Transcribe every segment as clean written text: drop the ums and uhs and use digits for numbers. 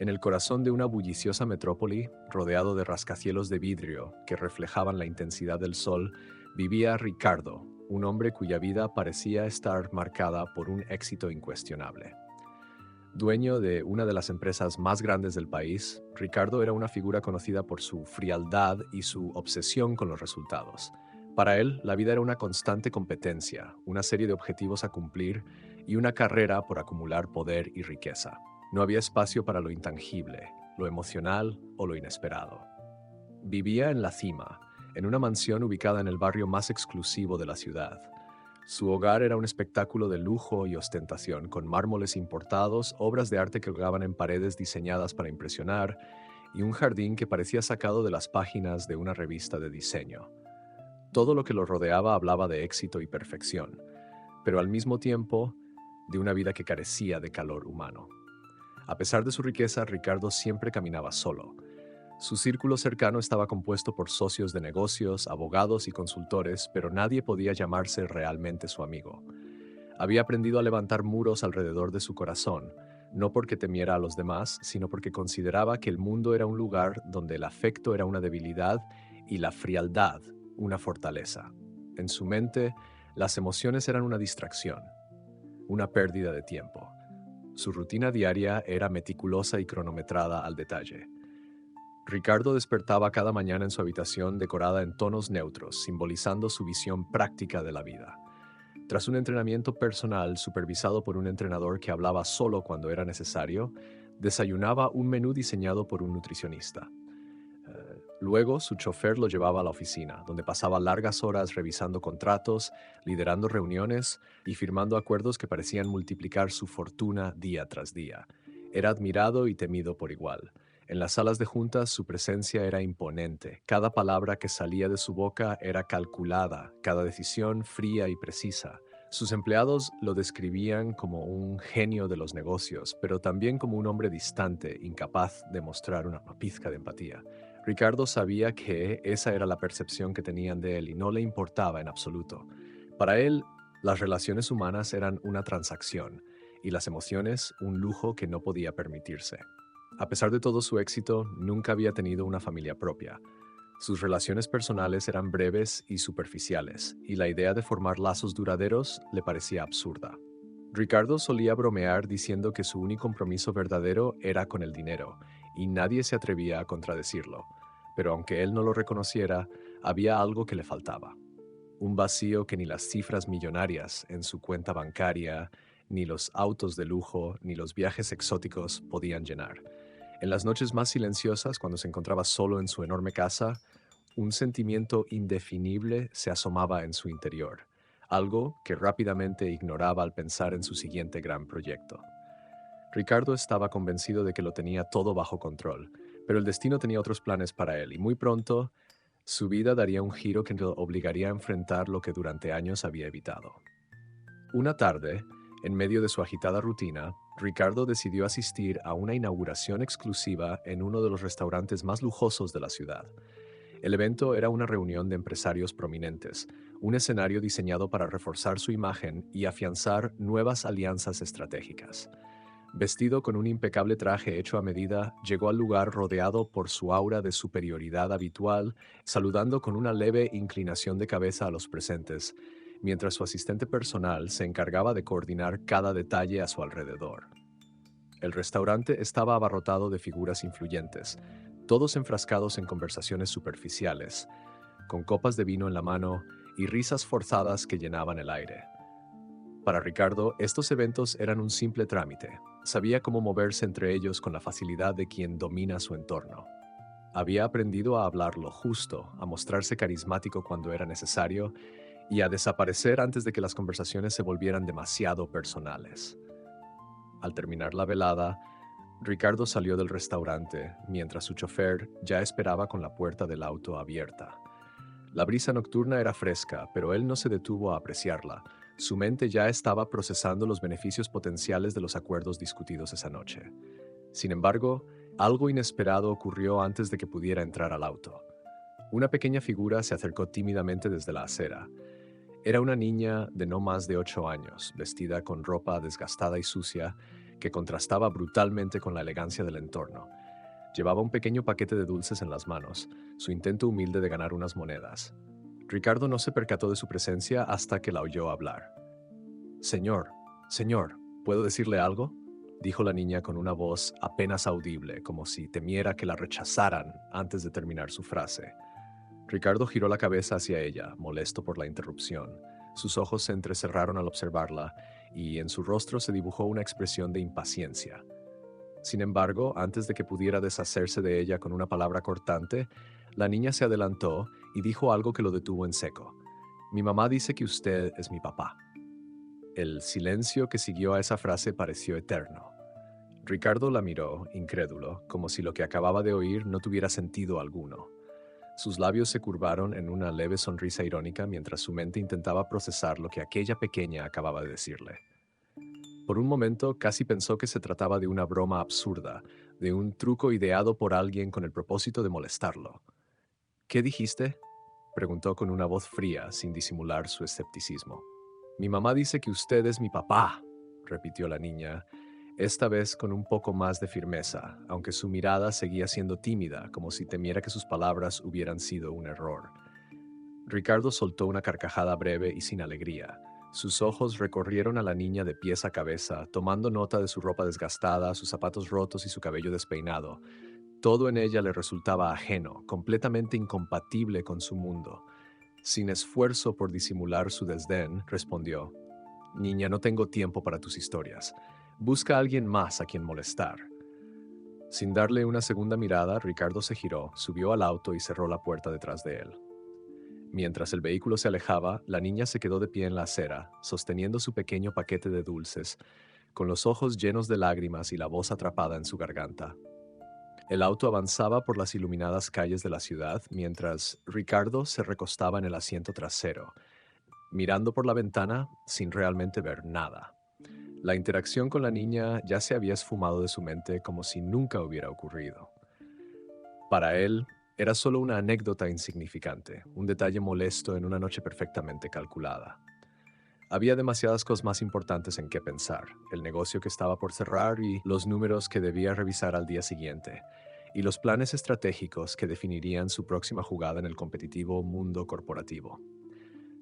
En el corazón de una bulliciosa metrópoli, rodeado de rascacielos de vidrio que reflejaban la intensidad del sol, vivía Ricardo, un hombre cuya vida parecía estar marcada por un éxito incuestionable. Dueño de una de las empresas más grandes del país, Ricardo era una figura conocida por su frialdad y su obsesión con los resultados. Para él, la vida era una constante competencia, una serie de objetivos a cumplir y una carrera por acumular poder y riqueza. No había espacio para lo intangible, lo emocional o lo inesperado. Vivía en la cima, en una mansión ubicada en el barrio más exclusivo de la ciudad. Su hogar era un espectáculo de lujo y ostentación, con mármoles importados, obras de arte que colgaban en paredes diseñadas para impresionar, y un jardín que parecía sacado de las páginas de una revista de diseño. Todo lo que lo rodeaba hablaba de éxito y perfección, pero al mismo tiempo de una vida que carecía de calor humano. A pesar de su riqueza, Ricardo siempre caminaba solo. Su círculo cercano estaba compuesto por socios de negocios, abogados y consultores, pero nadie podía llamarse realmente su amigo. Había aprendido a levantar muros alrededor de su corazón, no porque temiera a los demás, sino porque consideraba que el mundo era un lugar donde el afecto era una debilidad y la frialdad una fortaleza. En su mente, las emociones eran una distracción, una pérdida de tiempo. Su rutina diaria era meticulosa y cronometrada al detalle. Ricardo despertaba cada mañana en su habitación decorada en tonos neutros, simbolizando su visión práctica de la vida. Tras un entrenamiento personal supervisado por un entrenador que hablaba solo cuando era necesario, desayunaba un menú diseñado por un nutricionista. Luego, su chofer lo llevaba a la oficina, donde pasaba largas horas revisando contratos, liderando reuniones y firmando acuerdos que parecían multiplicar su fortuna día tras día. Era admirado y temido por igual. En las salas de juntas su presencia era imponente. Cada palabra que salía de su boca era calculada, cada decisión fría y precisa. Sus empleados lo describían como un genio de los negocios, pero también como un hombre distante, incapaz de mostrar una pizca de empatía. Ricardo sabía que esa era la percepción que tenían de él y no le importaba en absoluto. Para él, las relaciones humanas eran una transacción y las emociones un lujo que no podía permitirse. A pesar de todo su éxito, nunca había tenido una familia propia. Sus relaciones personales eran breves y superficiales, y la idea de formar lazos duraderos le parecía absurda. Ricardo solía bromear diciendo que su único compromiso verdadero era con el dinero, y nadie se atrevía a contradecirlo. Pero aunque él no lo reconociera, había algo que le faltaba. Un vacío que ni las cifras millonarias en su cuenta bancaria, ni los autos de lujo, ni los viajes exóticos podían llenar. En las noches más silenciosas, cuando se encontraba solo en su enorme casa, un sentimiento indefinible se asomaba en su interior, algo que rápidamente ignoraba al pensar en su siguiente gran proyecto. Ricardo estaba convencido de que lo tenía todo bajo control, pero el destino tenía otros planes para él y muy pronto su vida daría un giro que lo obligaría a enfrentar lo que durante años había evitado. Una tarde, en medio de su agitada rutina, Ricardo decidió asistir a una inauguración exclusiva en uno de los restaurantes más lujosos de la ciudad. El evento era una reunión de empresarios prominentes, un escenario diseñado para reforzar su imagen y afianzar nuevas alianzas estratégicas. Vestido con un impecable traje hecho a medida, llegó al lugar rodeado por su aura de superioridad habitual, saludando con una leve inclinación de cabeza a los presentes, mientras su asistente personal se encargaba de coordinar cada detalle a su alrededor. El restaurante estaba abarrotado de figuras influyentes, todos enfrascados en conversaciones superficiales, con copas de vino en la mano y risas forzadas que llenaban el aire. Para Ricardo, estos eventos eran un simple trámite. Sabía cómo moverse entre ellos con la facilidad de quien domina su entorno. Había aprendido a hablar lo justo, a mostrarse carismático cuando era necesario y a desaparecer antes de que las conversaciones se volvieran demasiado personales. Al terminar la velada, Ricardo salió del restaurante mientras su chofer ya esperaba con la puerta del auto abierta. La brisa nocturna era fresca, pero él no se detuvo a apreciarla. Su mente ya estaba procesando los beneficios potenciales de los acuerdos discutidos esa noche. Sin embargo, algo inesperado ocurrió antes de que pudiera entrar al auto. Una pequeña figura se acercó tímidamente desde la acera. Era una niña de no más de 8 años, vestida con ropa desgastada y sucia, que contrastaba brutalmente con la elegancia del entorno. Llevaba un pequeño paquete de dulces en las manos, su intento humilde de ganar unas monedas. Ricardo no se percató de su presencia hasta que la oyó hablar. «Señor, señor, ¿puedo decirle algo?», dijo la niña con una voz apenas audible, como si temiera que la rechazaran antes de terminar su frase. Ricardo giró la cabeza hacia ella, molesto por la interrupción. Sus ojos se entrecerraron al observarla y en su rostro se dibujó una expresión de impaciencia. Sin embargo, antes de que pudiera deshacerse de ella con una palabra cortante, la niña se adelantó y dijo algo que lo detuvo en seco. «Mi mamá dice que usted es mi papá». El silencio que siguió a esa frase pareció eterno. Ricardo la miró, incrédulo, como si lo que acababa de oír no tuviera sentido alguno. Sus labios se curvaron en una leve sonrisa irónica mientras su mente intentaba procesar lo que aquella pequeña acababa de decirle. Por un momento casi pensó que se trataba de una broma absurda, de un truco ideado por alguien con el propósito de molestarlo. «¿Qué dijiste?», preguntó con una voz fría, sin disimular su escepticismo. «Mi mamá dice que usted es mi papá», repitió la niña, esta vez con un poco más de firmeza, aunque su mirada seguía siendo tímida, como si temiera que sus palabras hubieran sido un error. Ricardo soltó una carcajada breve y sin alegría. Sus ojos recorrieron a la niña de pies a cabeza, tomando nota de su ropa desgastada, sus zapatos rotos y su cabello despeinado. Todo en ella le resultaba ajeno, completamente incompatible con su mundo. Sin esfuerzo por disimular su desdén, respondió: «Niña, no tengo tiempo para tus historias. Busca a alguien más a quien molestar». Sin darle una segunda mirada, Ricardo se giró, subió al auto y cerró la puerta detrás de él. Mientras el vehículo se alejaba, la niña se quedó de pie en la acera, sosteniendo su pequeño paquete de dulces, con los ojos llenos de lágrimas y la voz atrapada en su garganta. El auto avanzaba por las iluminadas calles de la ciudad mientras Ricardo se recostaba en el asiento trasero, mirando por la ventana sin realmente ver nada. La interacción con la niña ya se había esfumado de su mente como si nunca hubiera ocurrido. Para él, era solo una anécdota insignificante, un detalle molesto en una noche perfectamente calculada. Había demasiadas cosas más importantes en qué pensar, el negocio que estaba por cerrar y los números que debía revisar al día siguiente, y los planes estratégicos que definirían su próxima jugada en el competitivo mundo corporativo.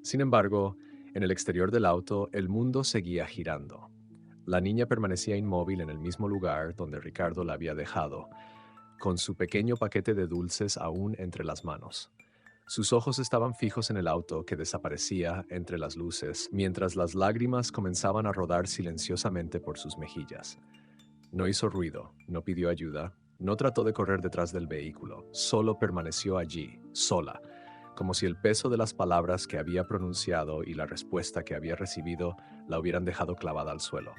Sin embargo, en el exterior del auto, el mundo seguía girando. La niña permanecía inmóvil en el mismo lugar donde Ricardo la había dejado, con su pequeño paquete de dulces aún entre las manos. Sus ojos estaban fijos en el auto que desaparecía entre las luces, mientras las lágrimas comenzaban a rodar silenciosamente por sus mejillas. No hizo ruido, no pidió ayuda, no trató de correr detrás del vehículo, solo permaneció allí, sola, como si el peso de las palabras que había pronunciado y la respuesta que había recibido la hubieran dejado clavada al suelo.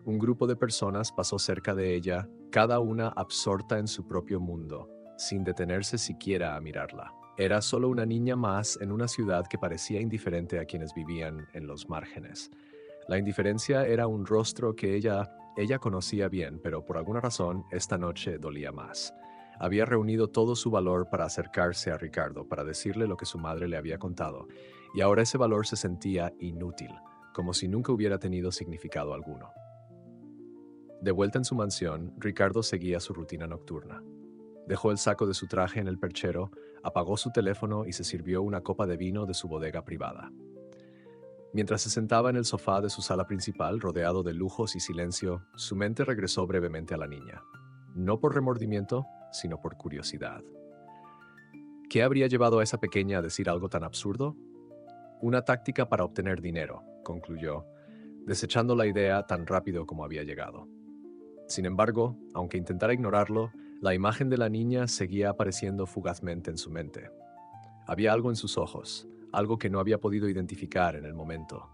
Un grupo de personas pasó cerca de ella, cada una absorta en su propio mundo, sin detenerse siquiera a mirarla. Era solo una niña más en una ciudad que parecía indiferente a quienes vivían en los márgenes. La indiferencia era un rostro que ella conocía bien, pero por alguna razón esta noche dolía más. Había reunido todo su valor para acercarse a Ricardo, para decirle lo que su madre le había contado, y ahora ese valor se sentía inútil, como si nunca hubiera tenido significado alguno. De vuelta en su mansión, Ricardo seguía su rutina nocturna. Dejó el saco de su traje en el perchero, apagó su teléfono y se sirvió una copa de vino de su bodega privada. Mientras se sentaba en el sofá de su sala principal, rodeado de lujos y silencio, su mente regresó brevemente a la niña. No por remordimiento, sino por curiosidad. ¿Qué habría llevado a esa pequeña a decir algo tan absurdo? Una táctica para obtener dinero, concluyó, desechando la idea tan rápido como había llegado. Sin embargo, aunque intentara ignorarlo, la imagen de la niña seguía apareciendo fugazmente en su mente. Había algo en sus ojos, algo que no había podido identificar en el momento.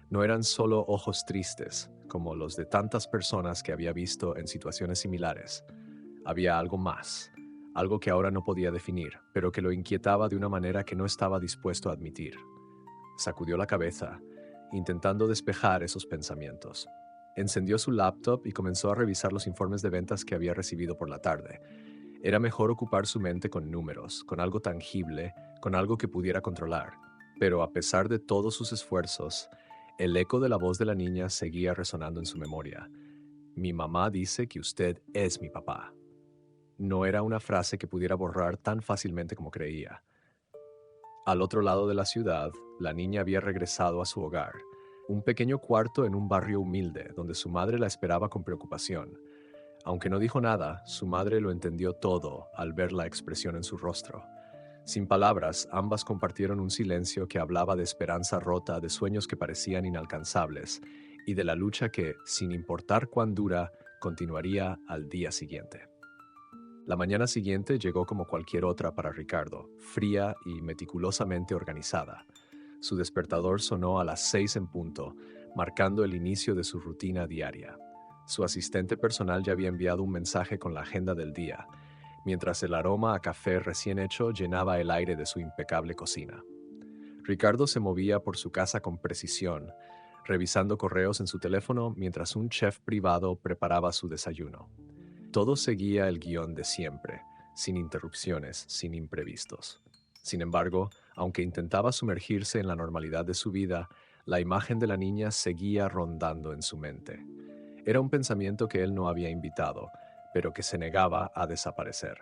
No eran solo ojos tristes, como los de tantas personas que había visto en situaciones similares. Había algo más, algo que ahora no podía definir, pero que lo inquietaba de una manera que no estaba dispuesto a admitir. Sacudió la cabeza, intentando despejar esos pensamientos. Encendió su laptop y comenzó a revisar los informes de ventas que había recibido por la tarde. Era mejor ocupar su mente con números, con algo tangible, con algo que pudiera controlar. Pero a pesar de todos sus esfuerzos, el eco de la voz de la niña seguía resonando en su memoria. Mi mamá dice que usted es mi papá. No era una frase que pudiera borrar tan fácilmente como creía. Al otro lado de la ciudad, la niña había regresado a su hogar, un pequeño cuarto en un barrio humilde donde su madre la esperaba con preocupación. Aunque no dijo nada, su madre lo entendió todo al ver la expresión en su rostro. Sin palabras, ambas compartieron un silencio que hablaba de esperanza rota, de sueños que parecían inalcanzables y de la lucha que, sin importar cuán dura, continuaría al día siguiente. La mañana siguiente llegó como cualquier otra para Ricardo, fría y meticulosamente organizada. Su despertador sonó a las 6 en punto, marcando el inicio de su rutina diaria. Su asistente personal ya había enviado un mensaje con la agenda del día, mientras el aroma a café recién hecho llenaba el aire de su impecable cocina. Ricardo se movía por su casa con precisión, revisando correos en su teléfono mientras un chef privado preparaba su desayuno. Todo seguía el guión de siempre, sin interrupciones, sin imprevistos. Sin embargo, aunque intentaba sumergirse en la normalidad de su vida, la imagen de la niña seguía rondando en su mente. Era un pensamiento que él no había invitado, pero que se negaba a desaparecer.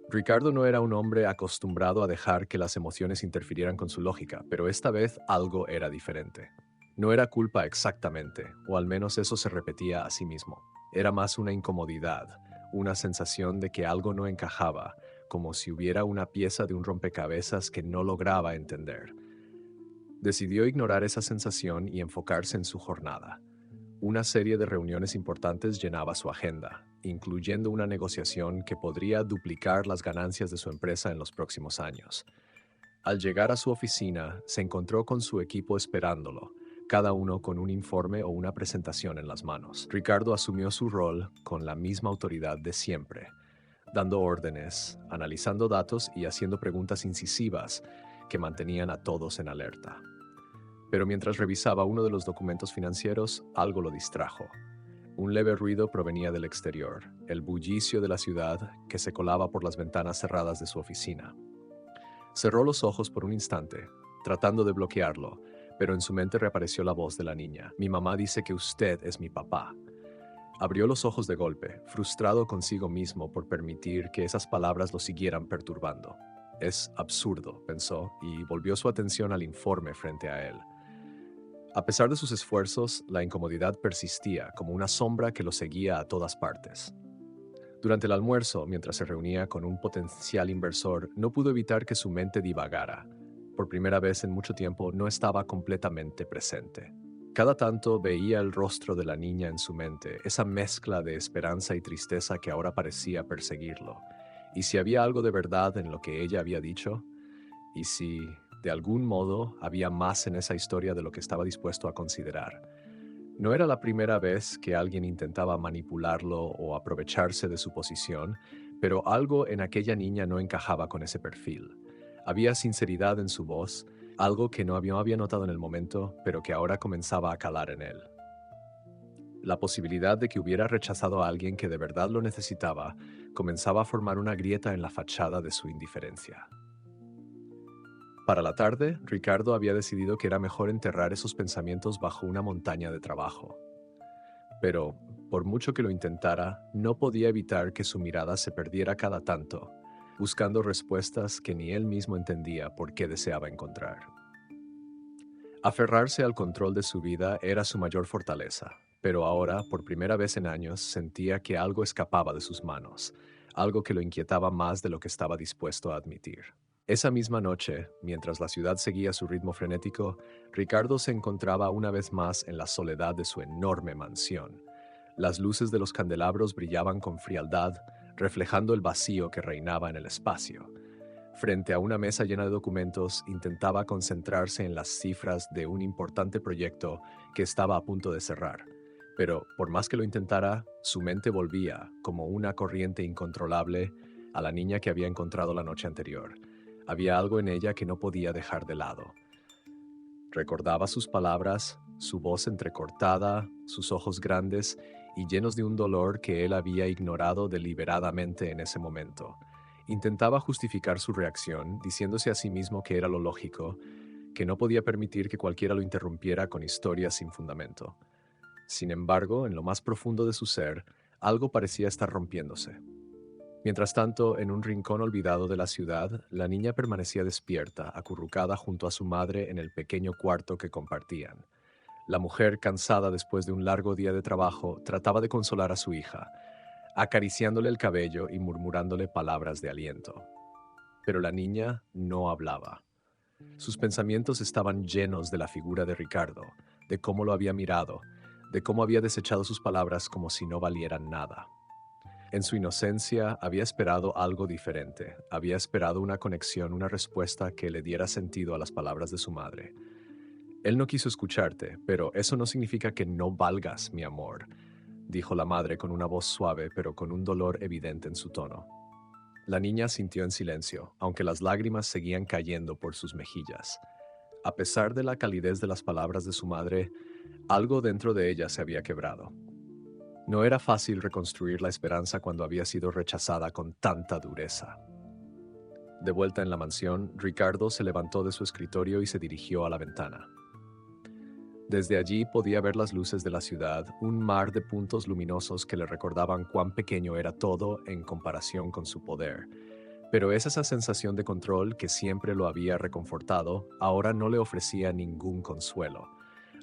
Ricardo no era un hombre acostumbrado a dejar que las emociones interfirieran con su lógica, pero esta vez algo era diferente. No era culpa exactamente, o al menos eso se repetía a sí mismo. Era más una incomodidad, una sensación de que algo no encajaba, como si hubiera una pieza de un rompecabezas que no lograba entender. Decidió ignorar esa sensación y enfocarse en su jornada. Una serie de reuniones importantes llenaba su agenda, incluyendo una negociación que podría duplicar las ganancias de su empresa en los próximos años. Al llegar a su oficina, se encontró con su equipo esperándolo, cada uno con un informe o una presentación en las manos. Ricardo asumió su rol con la misma autoridad de siempre, dando órdenes, analizando datos y haciendo preguntas incisivas que mantenían a todos en alerta. Pero mientras revisaba uno de los documentos financieros, algo lo distrajo. Un leve ruido provenía del exterior, el bullicio de la ciudad que se colaba por las ventanas cerradas de su oficina. Cerró los ojos por un instante, tratando de bloquearlo, pero en su mente reapareció la voz de la niña. Mi mamá dice que usted es mi papá. Abrió los ojos de golpe, frustrado consigo mismo por permitir que esas palabras lo siguieran perturbando. Es absurdo, pensó, y volvió su atención al informe frente a él. A pesar de sus esfuerzos, la incomodidad persistía como una sombra que lo seguía a todas partes. Durante el almuerzo, mientras se reunía con un potencial inversor, no pudo evitar que su mente divagara. Por primera vez en mucho tiempo no estaba completamente presente. Cada tanto veía el rostro de la niña en su mente, esa mezcla de esperanza y tristeza que ahora parecía perseguirlo. ¿Y si había algo de verdad en lo que ella había dicho? ¿Y si, de algún modo, había más en esa historia de lo que estaba dispuesto a considerar? No era la primera vez que alguien intentaba manipularlo o aprovecharse de su posición, pero algo en aquella niña no encajaba con ese perfil. Había sinceridad en su voz, algo que no había notado en el momento, pero que ahora comenzaba a calar en él. La posibilidad de que hubiera rechazado a alguien que de verdad lo necesitaba comenzaba a formar una grieta en la fachada de su indiferencia. Para la tarde, Ricardo había decidido que era mejor enterrar esos pensamientos bajo una montaña de trabajo. Pero, por mucho que lo intentara, no podía evitar que su mirada se perdiera cada tanto, buscando respuestas que ni él mismo entendía por qué deseaba encontrar. Aferrarse al control de su vida era su mayor fortaleza, pero ahora, por primera vez en años, sentía que algo escapaba de sus manos, algo que lo inquietaba más de lo que estaba dispuesto a admitir. Esa misma noche, mientras la ciudad seguía su ritmo frenético, Ricardo se encontraba una vez más en la soledad de su enorme mansión. Las luces de los candelabros brillaban con frialdad, reflejando el vacío que reinaba en el espacio. Frente a una mesa llena de documentos, intentaba concentrarse en las cifras de un importante proyecto que estaba a punto de cerrar. Pero, por más que lo intentara, su mente volvía, como una corriente incontrolable, a la niña que había encontrado la noche anterior. Había algo en ella que no podía dejar de lado. Recordaba sus palabras, su voz entrecortada, sus ojos grandes y llenos de un dolor que él había ignorado deliberadamente en ese momento. Intentaba justificar su reacción, diciéndose a sí mismo que era lo lógico, que no podía permitir que cualquiera lo interrumpiera con historias sin fundamento. Sin embargo, en lo más profundo de su ser, algo parecía estar rompiéndose. Mientras tanto, en un rincón olvidado de la ciudad, la niña permanecía despierta, acurrucada junto a su madre en el pequeño cuarto que compartían. La mujer, cansada después de un largo día de trabajo, trataba de consolar a su hija, acariciándole el cabello y murmurándole palabras de aliento. Pero la niña no hablaba. Sus pensamientos estaban llenos de la figura de Ricardo, de cómo lo había mirado, de cómo había desechado sus palabras como si no valieran nada. En su inocencia había esperado algo diferente, había esperado una conexión, una respuesta que le diera sentido a las palabras de su madre. Él no quiso escucharte, pero eso no significa que no valgas, mi amor, dijo la madre con una voz suave pero con un dolor evidente en su tono. La niña sintió en silencio, aunque las lágrimas seguían cayendo por sus mejillas. A pesar de la calidez de las palabras de su madre, algo dentro de ella se había quebrado. No era fácil reconstruir la esperanza cuando había sido rechazada con tanta dureza. De vuelta en la mansión, Ricardo se levantó de su escritorio y se dirigió a la ventana. Desde allí podía ver las luces de la ciudad, un mar de puntos luminosos que le recordaban cuán pequeño era todo en comparación con su poder. Pero esa sensación de control que siempre lo había reconfortado, ahora no le ofrecía ningún consuelo.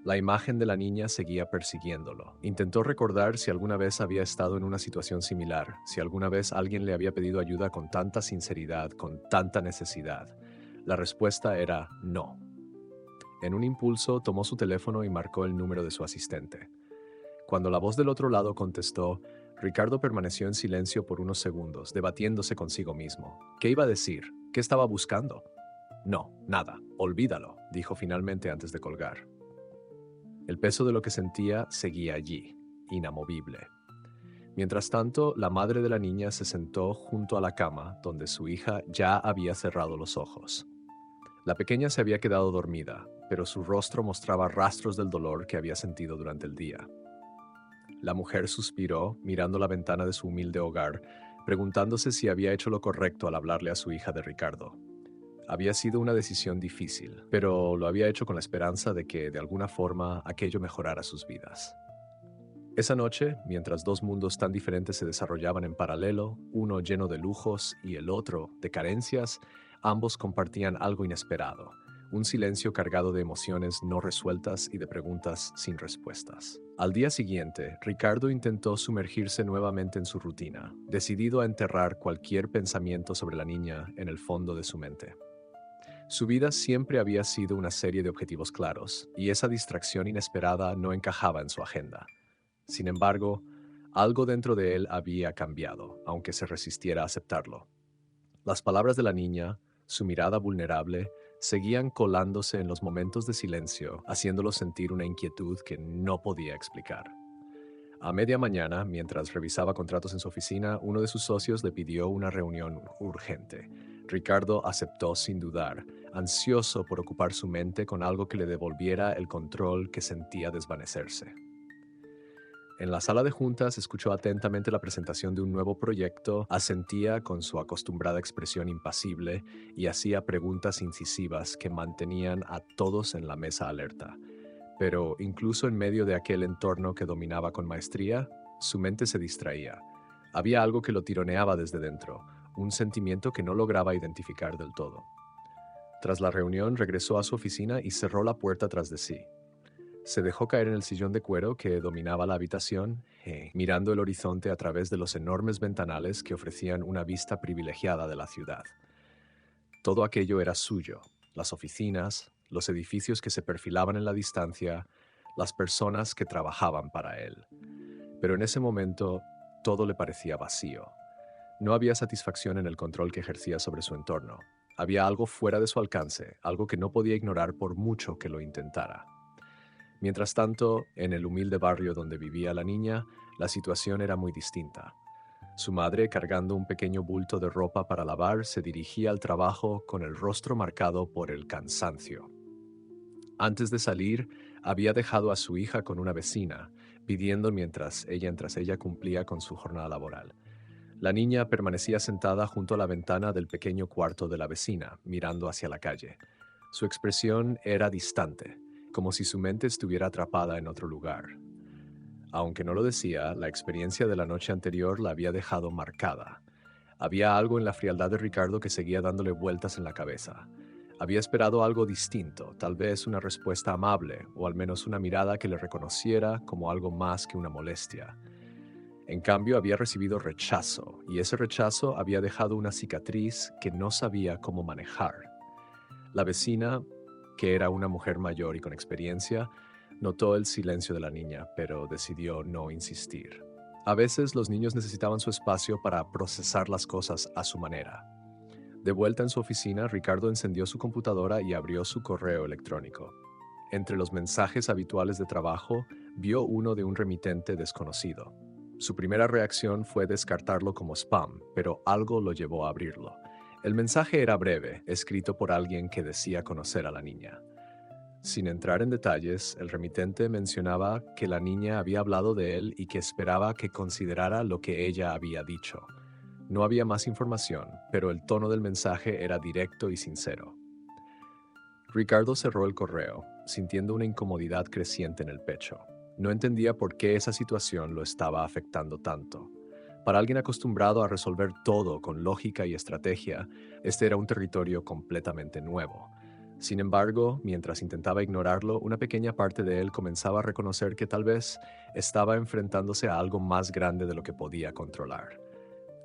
La imagen de la niña seguía persiguiéndolo. Intentó recordar si alguna vez había estado en una situación similar, si alguna vez alguien le había pedido ayuda con tanta sinceridad, con tanta necesidad. La respuesta era no. En un impulso tomó su teléfono y marcó el número de su asistente. Cuando la voz del otro lado contestó, Ricardo permaneció en silencio por unos segundos, debatiéndose consigo mismo. ¿Qué iba a decir? ¿Qué estaba buscando? No, nada, olvídalo, dijo finalmente antes de colgar. El peso de lo que sentía seguía allí, inamovible. Mientras tanto, la madre de la niña se sentó junto a la cama, donde su hija ya había cerrado los ojos. La pequeña se había quedado dormida, pero su rostro mostraba rastros del dolor que había sentido durante el día. La mujer suspiró, mirando la ventana de su humilde hogar, preguntándose si había hecho lo correcto al hablarle a su hija de Ricardo. Había sido una decisión difícil, pero lo había hecho con la esperanza de que, de alguna forma, aquello mejorara sus vidas. Esa noche, mientras dos mundos tan diferentes se desarrollaban en paralelo, uno lleno de lujos y el otro de carencias, ambos compartían algo inesperado, un silencio cargado de emociones no resueltas y de preguntas sin respuestas. Al día siguiente, Ricardo intentó sumergirse nuevamente en su rutina, decidido a enterrar cualquier pensamiento sobre la niña en el fondo de su mente. Su vida siempre había sido una serie de objetivos claros, y esa distracción inesperada no encajaba en su agenda. Sin embargo, algo dentro de él había cambiado, aunque se resistiera a aceptarlo. Las palabras de la niña, su mirada vulnerable, seguían colándose en los momentos de silencio, haciéndolo sentir una inquietud que no podía explicar. A media mañana, mientras revisaba contratos en su oficina, uno de sus socios le pidió una reunión urgente. Ricardo aceptó sin dudar, ansioso por ocupar su mente con algo que le devolviera el control que sentía desvanecerse. En la sala de juntas escuchó atentamente la presentación de un nuevo proyecto, asentía con su acostumbrada expresión impasible y hacía preguntas incisivas que mantenían a todos en la mesa alerta. Pero incluso en medio de aquel entorno que dominaba con maestría, su mente se distraía. Había algo que lo tironeaba desde dentro, un sentimiento que no lograba identificar del todo. Tras la reunión, regresó a su oficina y cerró la puerta tras de sí. Se dejó caer en el sillón de cuero que dominaba la habitación, mirando el horizonte a través de los enormes ventanales que ofrecían una vista privilegiada de la ciudad. Todo aquello era suyo: las oficinas, los edificios que se perfilaban en la distancia, las personas que trabajaban para él. Pero en ese momento, todo le parecía vacío. No había satisfacción en el control que ejercía sobre su entorno. Había algo fuera de su alcance, algo que no podía ignorar por mucho que lo intentara. Mientras tanto, en el humilde barrio donde vivía la niña, la situación era muy distinta. Su madre, cargando un pequeño bulto de ropa para lavar, se dirigía al trabajo con el rostro marcado por el cansancio. Antes de salir, había dejado a su hija con una vecina, pidiendo mientras ella cumplía con su jornada laboral. La niña permanecía sentada junto a la ventana del pequeño cuarto de la vecina, mirando hacia la calle. Su expresión era distante, como si su mente estuviera atrapada en otro lugar. Aunque no lo decía, la experiencia de la noche anterior la había dejado marcada. Había algo en la frialdad de Ricardo que seguía dándole vueltas en la cabeza. Había esperado algo distinto, tal vez una respuesta amable, o al menos una mirada que le reconociera como algo más que una molestia. En cambio, había recibido rechazo, y ese rechazo había dejado una cicatriz que no sabía cómo manejar. La vecina, que era una mujer mayor y con experiencia, notó el silencio de la niña, pero decidió no insistir. A veces los niños necesitaban su espacio para procesar las cosas a su manera. De vuelta en su oficina, Ricardo encendió su computadora y abrió su correo electrónico. Entre los mensajes habituales de trabajo, vio uno de un remitente desconocido. Su primera reacción fue descartarlo como spam, pero algo lo llevó a abrirlo. El mensaje era breve, escrito por alguien que decía conocer a la niña. Sin entrar en detalles, el remitente mencionaba que la niña había hablado de él y que esperaba que considerara lo que ella había dicho. No había más información, pero el tono del mensaje era directo y sincero. Ricardo cerró el correo, sintiendo una incomodidad creciente en el pecho. No entendía por qué esa situación lo estaba afectando tanto. Para alguien acostumbrado a resolver todo con lógica y estrategia, este era un territorio completamente nuevo. Sin embargo, mientras intentaba ignorarlo, una pequeña parte de él comenzaba a reconocer que tal vez estaba enfrentándose a algo más grande de lo que podía controlar.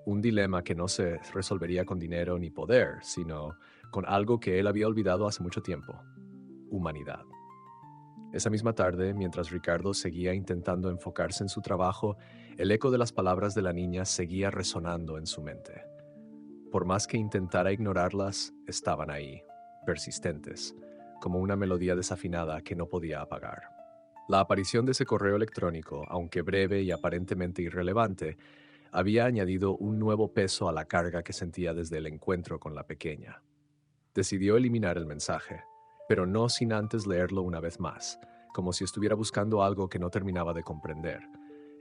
Un dilema que no se resolvería con dinero ni poder, sino con algo que él había olvidado hace mucho tiempo: humanidad. Esa misma tarde, mientras Ricardo seguía intentando enfocarse en su trabajo, el eco de las palabras de la niña seguía resonando en su mente. Por más que intentara ignorarlas, estaban ahí, persistentes, como una melodía desafinada que no podía apagar. La aparición de ese correo electrónico, aunque breve y aparentemente irrelevante, había añadido un nuevo peso a la carga que sentía desde el encuentro con la pequeña. Decidió eliminar el mensaje, pero no sin antes leerlo una vez más, como si estuviera buscando algo que no terminaba de comprender.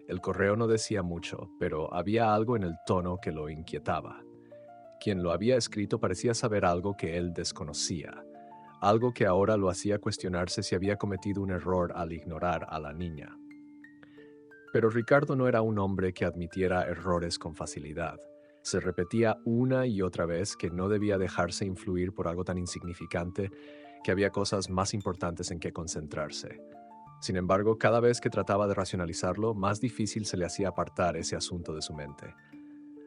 El correo no decía mucho, pero había algo en el tono que lo inquietaba. Quien lo había escrito parecía saber algo que él desconocía, algo que ahora lo hacía cuestionarse si había cometido un error al ignorar a la niña. Pero Ricardo no era un hombre que admitiera errores con facilidad. Se repetía una y otra vez que no debía dejarse influir por algo tan insignificante, que había cosas más importantes en que concentrarse. Sin embargo, cada vez que trataba de racionalizarlo, más difícil se le hacía apartar ese asunto de su mente.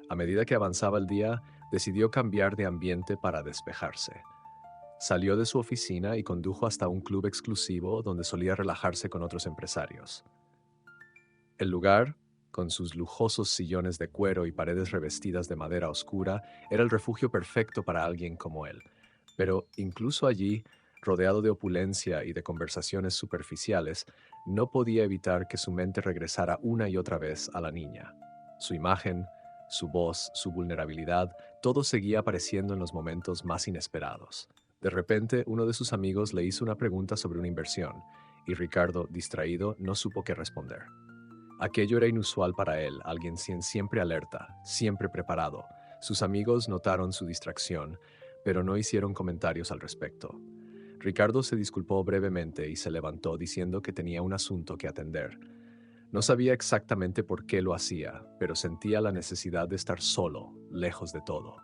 A medida que avanzaba el día, decidió cambiar de ambiente para despejarse. Salió de su oficina y condujo hasta un club exclusivo donde solía relajarse con otros empresarios. El lugar, con sus lujosos sillones de cuero y paredes revestidas de madera oscura, era el refugio perfecto para alguien como él. Pero incluso allí, rodeado de opulencia y de conversaciones superficiales, no podía evitar que su mente regresara una y otra vez a la niña. Su imagen, su voz, su vulnerabilidad, todo seguía apareciendo en los momentos más inesperados. De repente, uno de sus amigos le hizo una pregunta sobre una inversión, y Ricardo, distraído, no supo qué responder. Aquello era inusual para él, alguien siempre alerta, siempre preparado. Sus amigos notaron su distracción, pero no hicieron comentarios al respecto. Ricardo se disculpó brevemente y se levantó diciendo que tenía un asunto que atender. No sabía exactamente por qué lo hacía, pero sentía la necesidad de estar solo, lejos de todo.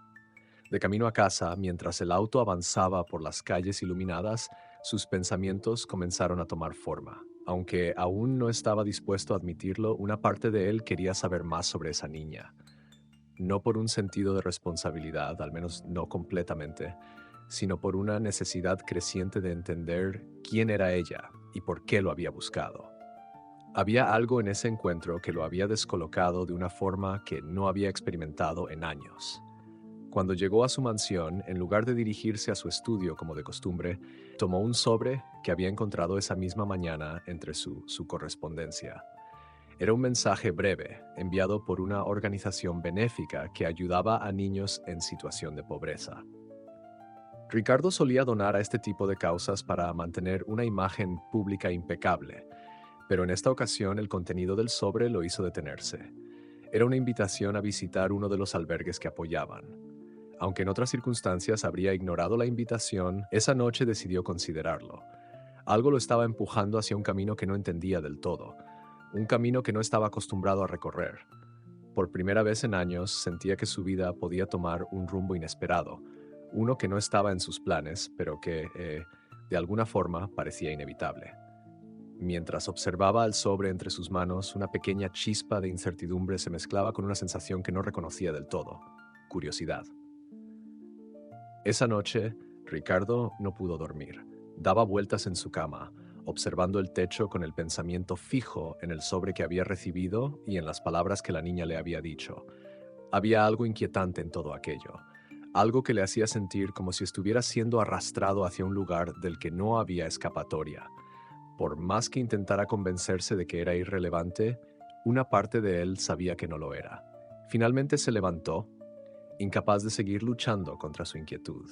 De camino a casa, mientras el auto avanzaba por las calles iluminadas, sus pensamientos comenzaron a tomar forma. Aunque aún no estaba dispuesto a admitirlo, una parte de él quería saber más sobre esa niña. No por un sentido de responsabilidad, al menos no completamente, sino por una necesidad creciente de entender quién era ella y por qué lo había buscado. Había algo en ese encuentro que lo había descolocado de una forma que no había experimentado en años. Cuando llegó a su mansión, en lugar de dirigirse a su estudio como de costumbre, tomó un sobre que había encontrado esa misma mañana entre su correspondencia. Era un mensaje breve, enviado por una organización benéfica que ayudaba a niños en situación de pobreza. Ricardo solía donar a este tipo de causas para mantener una imagen pública impecable, pero en esta ocasión el contenido del sobre lo hizo detenerse. Era una invitación a visitar uno de los albergues que apoyaban. Aunque en otras circunstancias habría ignorado la invitación, esa noche decidió considerarlo. Algo lo estaba empujando hacia un camino que no entendía del todo. un camino que no estaba acostumbrado a recorrer. Por primera vez en años sentía que su vida podía tomar un rumbo inesperado, uno que no estaba en sus planes, pero que, de alguna forma, parecía inevitable. Mientras observaba el sobre entre sus manos, una pequeña chispa de incertidumbre se mezclaba con una sensación que no reconocía del todo: curiosidad. Esa noche, Ricardo no pudo dormir. Daba vueltas en su cama, observando el techo con el pensamiento fijo en el sobre que había recibido y en las palabras que la niña le había dicho. Había algo inquietante en todo aquello, algo que le hacía sentir como si estuviera siendo arrastrado hacia un lugar del que no había escapatoria. Por más que intentara convencerse de que era irrelevante, una parte de él sabía que no lo era. Finalmente se levantó, incapaz de seguir luchando contra su inquietud.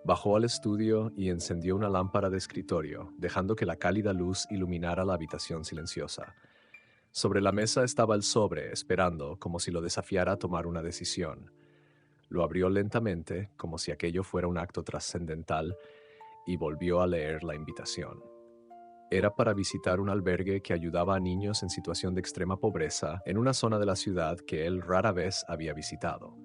Bajó al estudio y encendió una lámpara de escritorio, dejando que la cálida luz iluminara la habitación silenciosa. Sobre la mesa estaba el sobre, esperando, como si lo desafiara a tomar una decisión. Lo abrió lentamente, como si aquello fuera un acto trascendental, y volvió a leer la invitación. Era para visitar un albergue que ayudaba a niños en situación de extrema pobreza en una zona de la ciudad que él rara vez había visitado.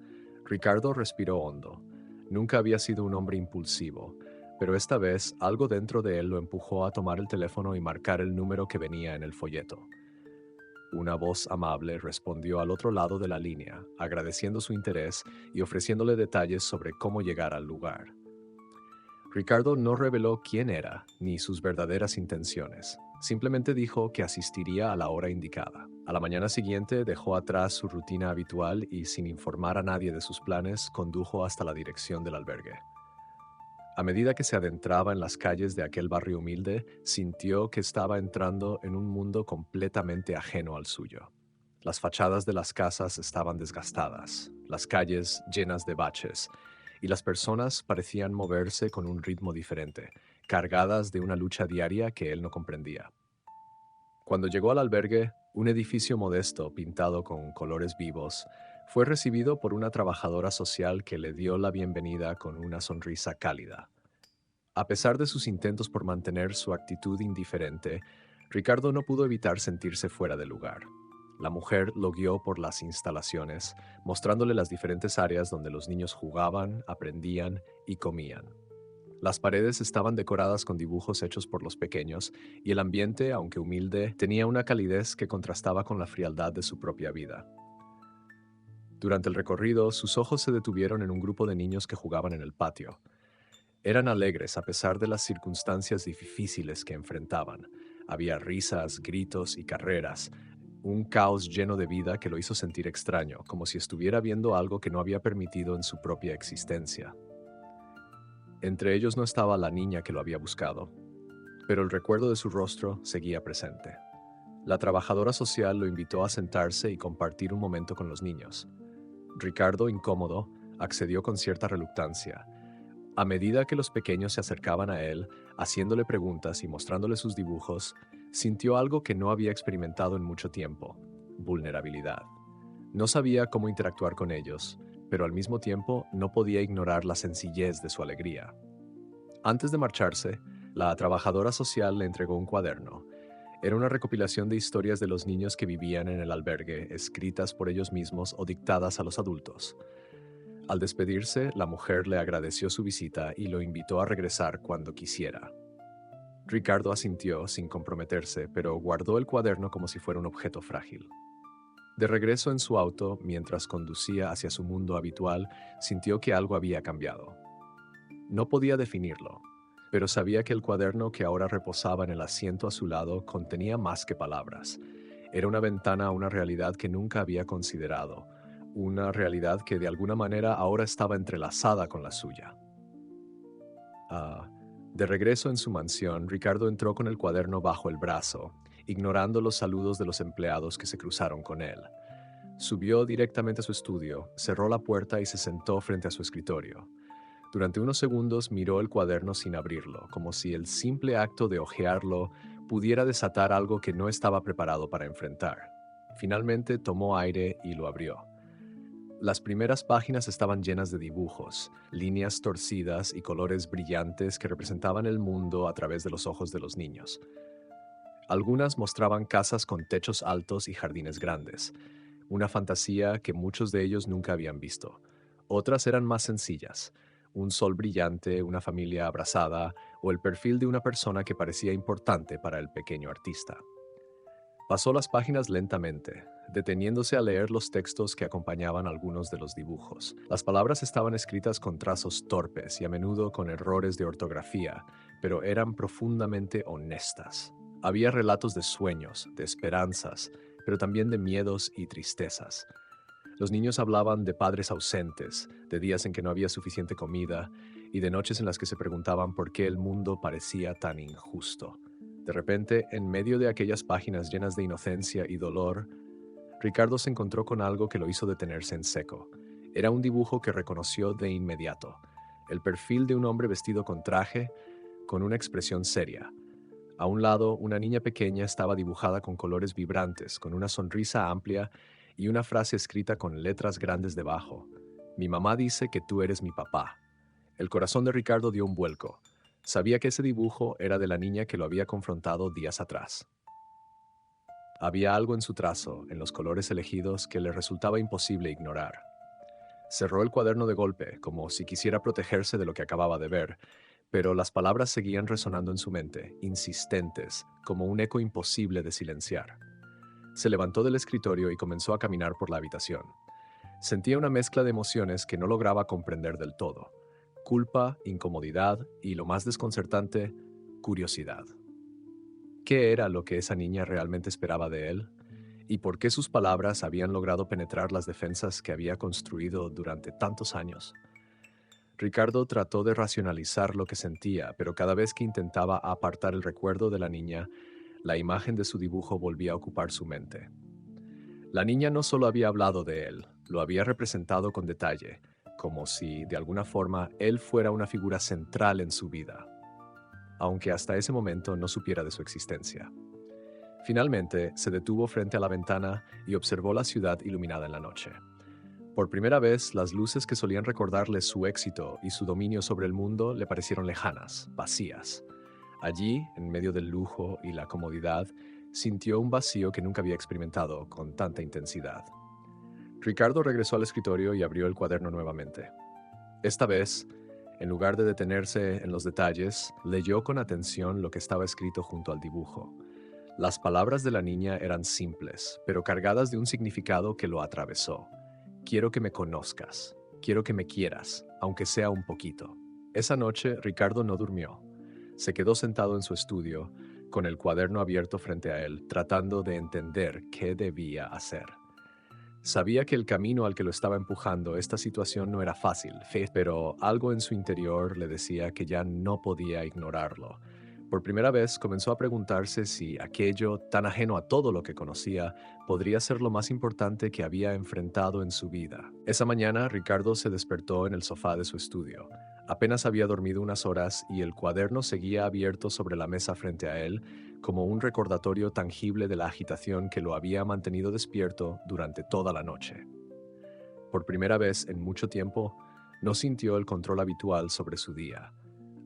Ricardo respiró hondo. Nunca había sido un hombre impulsivo, pero esta vez algo dentro de él lo empujó a tomar el teléfono y marcar el número que venía en el folleto. Una voz amable respondió al otro lado de la línea, agradeciendo su interés y ofreciéndole detalles sobre cómo llegar al lugar. Ricardo no reveló quién era ni sus verdaderas intenciones. Simplemente dijo que asistiría a la hora indicada. A la mañana siguiente dejó atrás su rutina habitual y, sin informar a nadie de sus planes, condujo hasta la dirección del albergue. A medida que se adentraba en las calles de aquel barrio humilde, sintió que estaba entrando en un mundo completamente ajeno al suyo. Las fachadas de las casas estaban desgastadas, las calles llenas de baches, y las personas parecían moverse con un ritmo diferente, cargadas de una lucha diaria que él no comprendía. Cuando llegó al albergue, un edificio modesto pintado con colores vivos, fue recibido por una trabajadora social que le dio la bienvenida con una sonrisa cálida. A pesar de sus intentos por mantener su actitud indiferente, Ricardo no pudo evitar sentirse fuera de lugar. La mujer lo guió por las instalaciones, mostrándole las diferentes áreas donde los niños jugaban, aprendían y comían. Las paredes estaban decoradas con dibujos hechos por los pequeños, y el ambiente, aunque humilde, tenía una calidez que contrastaba con la frialdad de su propia vida. Durante el recorrido, sus ojos se detuvieron en un grupo de niños que jugaban en el patio. Eran alegres a pesar de las circunstancias difíciles que enfrentaban. Había risas, gritos y carreras, un caos lleno de vida que lo hizo sentir extraño, como si estuviera viendo algo que no había permitido en su propia existencia. Entre ellos no estaba la niña que lo había buscado, pero el recuerdo de su rostro seguía presente. La trabajadora social lo invitó a sentarse y compartir un momento con los niños. Ricardo, incómodo, accedió con cierta reluctancia. A medida que los pequeños se acercaban a él, haciéndole preguntas y mostrándole sus dibujos, sintió algo que no había experimentado en mucho tiempo: vulnerabilidad. No sabía cómo interactuar con ellos, pero al mismo tiempo no podía ignorar la sencillez de su alegría. Antes de marcharse, la trabajadora social le entregó un cuaderno. Era una recopilación de historias de los niños que vivían en el albergue, escritas por ellos mismos o dictadas a los adultos. Al despedirse, la mujer le agradeció su visita y lo invitó a regresar cuando quisiera. Ricardo asintió sin comprometerse, pero guardó el cuaderno como si fuera un objeto frágil. De regreso en su auto, mientras conducía hacia su mundo habitual, sintió que algo había cambiado. No podía definirlo, pero sabía que el cuaderno que ahora reposaba en el asiento a su lado contenía más que palabras. Era una ventana a una realidad que nunca había considerado, una realidad que de alguna manera ahora estaba entrelazada con la suya. Ah, de regreso en su mansión, Ricardo entró con el cuaderno bajo el brazo, ignorando los saludos de los empleados que se cruzaron con él. Subió directamente a su estudio, cerró la puerta y se sentó frente a su escritorio. Durante unos segundos miró el cuaderno sin abrirlo, como si el simple acto de hojearlo pudiera desatar algo que no estaba preparado para enfrentar. Finalmente tomó aire y lo abrió. Las primeras páginas estaban llenas de dibujos, líneas torcidas y colores brillantes que representaban el mundo a través de los ojos de los niños. Algunas mostraban casas con techos altos y jardines grandes, una fantasía que muchos de ellos nunca habían visto. Otras eran más sencillas, un sol brillante, una familia abrazada o el perfil de una persona que parecía importante para el pequeño artista. Pasó las páginas lentamente, deteniéndose a leer los textos que acompañaban algunos de los dibujos. Las palabras estaban escritas con trazos torpes y a menudo con errores de ortografía, pero eran profundamente honestas. Había relatos de sueños, de esperanzas, pero también de miedos y tristezas. Los niños hablaban de padres ausentes, de días en que no había suficiente comida y de noches en las que se preguntaban por qué el mundo parecía tan injusto. De repente, en medio de aquellas páginas llenas de inocencia y dolor, Ricardo se encontró con algo que lo hizo detenerse en seco. Era un dibujo que reconoció de inmediato, el perfil de un hombre vestido con traje, con una expresión seria. A un lado, una niña pequeña estaba dibujada con colores vibrantes, con una sonrisa amplia y una frase escrita con letras grandes debajo. Mi mamá dice que tú eres mi papá. El corazón de Ricardo dio un vuelco. Sabía que ese dibujo era de la niña que lo había confrontado días atrás. Había algo en su trazo, en los colores elegidos, que le resultaba imposible ignorar. Cerró el cuaderno de golpe, como si quisiera protegerse de lo que acababa de ver, pero las palabras seguían resonando en su mente, insistentes, como un eco imposible de silenciar. Se levantó del escritorio y comenzó a caminar por la habitación. Sentía una mezcla de emociones que no lograba comprender del todo. Culpa, incomodidad y, lo más desconcertante, curiosidad. ¿Qué era lo que esa niña realmente esperaba de él? ¿Y por qué sus palabras habían logrado penetrar las defensas que había construido durante tantos años? Ricardo trató de racionalizar lo que sentía, pero cada vez que intentaba apartar el recuerdo de la niña, la imagen de su dibujo volvía a ocupar su mente. La niña no solo había hablado de él, lo había representado con detalle, como si, de alguna forma, él fuera una figura central en su vida, aunque hasta ese momento no supiera de su existencia. Finalmente, se detuvo frente a la ventana y observó la ciudad iluminada en la noche. Por primera vez, las luces que solían recordarle su éxito y su dominio sobre el mundo le parecieron lejanas, vacías. Allí, en medio del lujo y la comodidad, sintió un vacío que nunca había experimentado con tanta intensidad. Ricardo regresó al escritorio y abrió el cuaderno nuevamente. Esta vez, en lugar de detenerse en los detalles, leyó con atención lo que estaba escrito junto al dibujo. Las palabras de la niña eran simples, pero cargadas de un significado que lo atravesó. Quiero que me conozcas, quiero que me quieras, aunque sea un poquito. Esa noche, Ricardo no durmió. Se quedó sentado en su estudio, con el cuaderno abierto frente a él, tratando de entender qué debía hacer. Sabía que el camino al que lo estaba empujando esta situación no era fácil, pero algo en su interior le decía que ya no podía ignorarlo. Por primera vez comenzó a preguntarse si aquello, tan ajeno a todo lo que conocía, podría ser lo más importante que había enfrentado en su vida. Esa mañana, Ricardo se despertó en el sofá de su estudio. Apenas había dormido unas horas y el cuaderno seguía abierto sobre la mesa frente a él, como un recordatorio tangible de la agitación que lo había mantenido despierto durante toda la noche. Por primera vez en mucho tiempo, no sintió el control habitual sobre su día.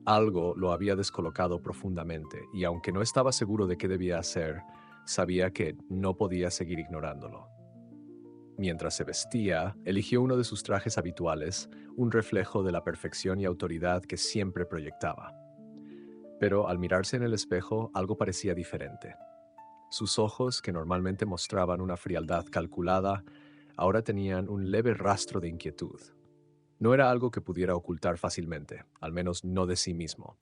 Algo lo había descolocado profundamente y aunque no estaba seguro de qué debía hacer, sabía que no podía seguir ignorándolo. Mientras se vestía, eligió uno de sus trajes habituales, un reflejo de la perfección y autoridad que siempre proyectaba. Pero al mirarse en el espejo, algo parecía diferente. Sus ojos, que normalmente mostraban una frialdad calculada, ahora tenían un leve rastro de inquietud. No era algo que pudiera ocultar fácilmente, al menos no de sí mismo.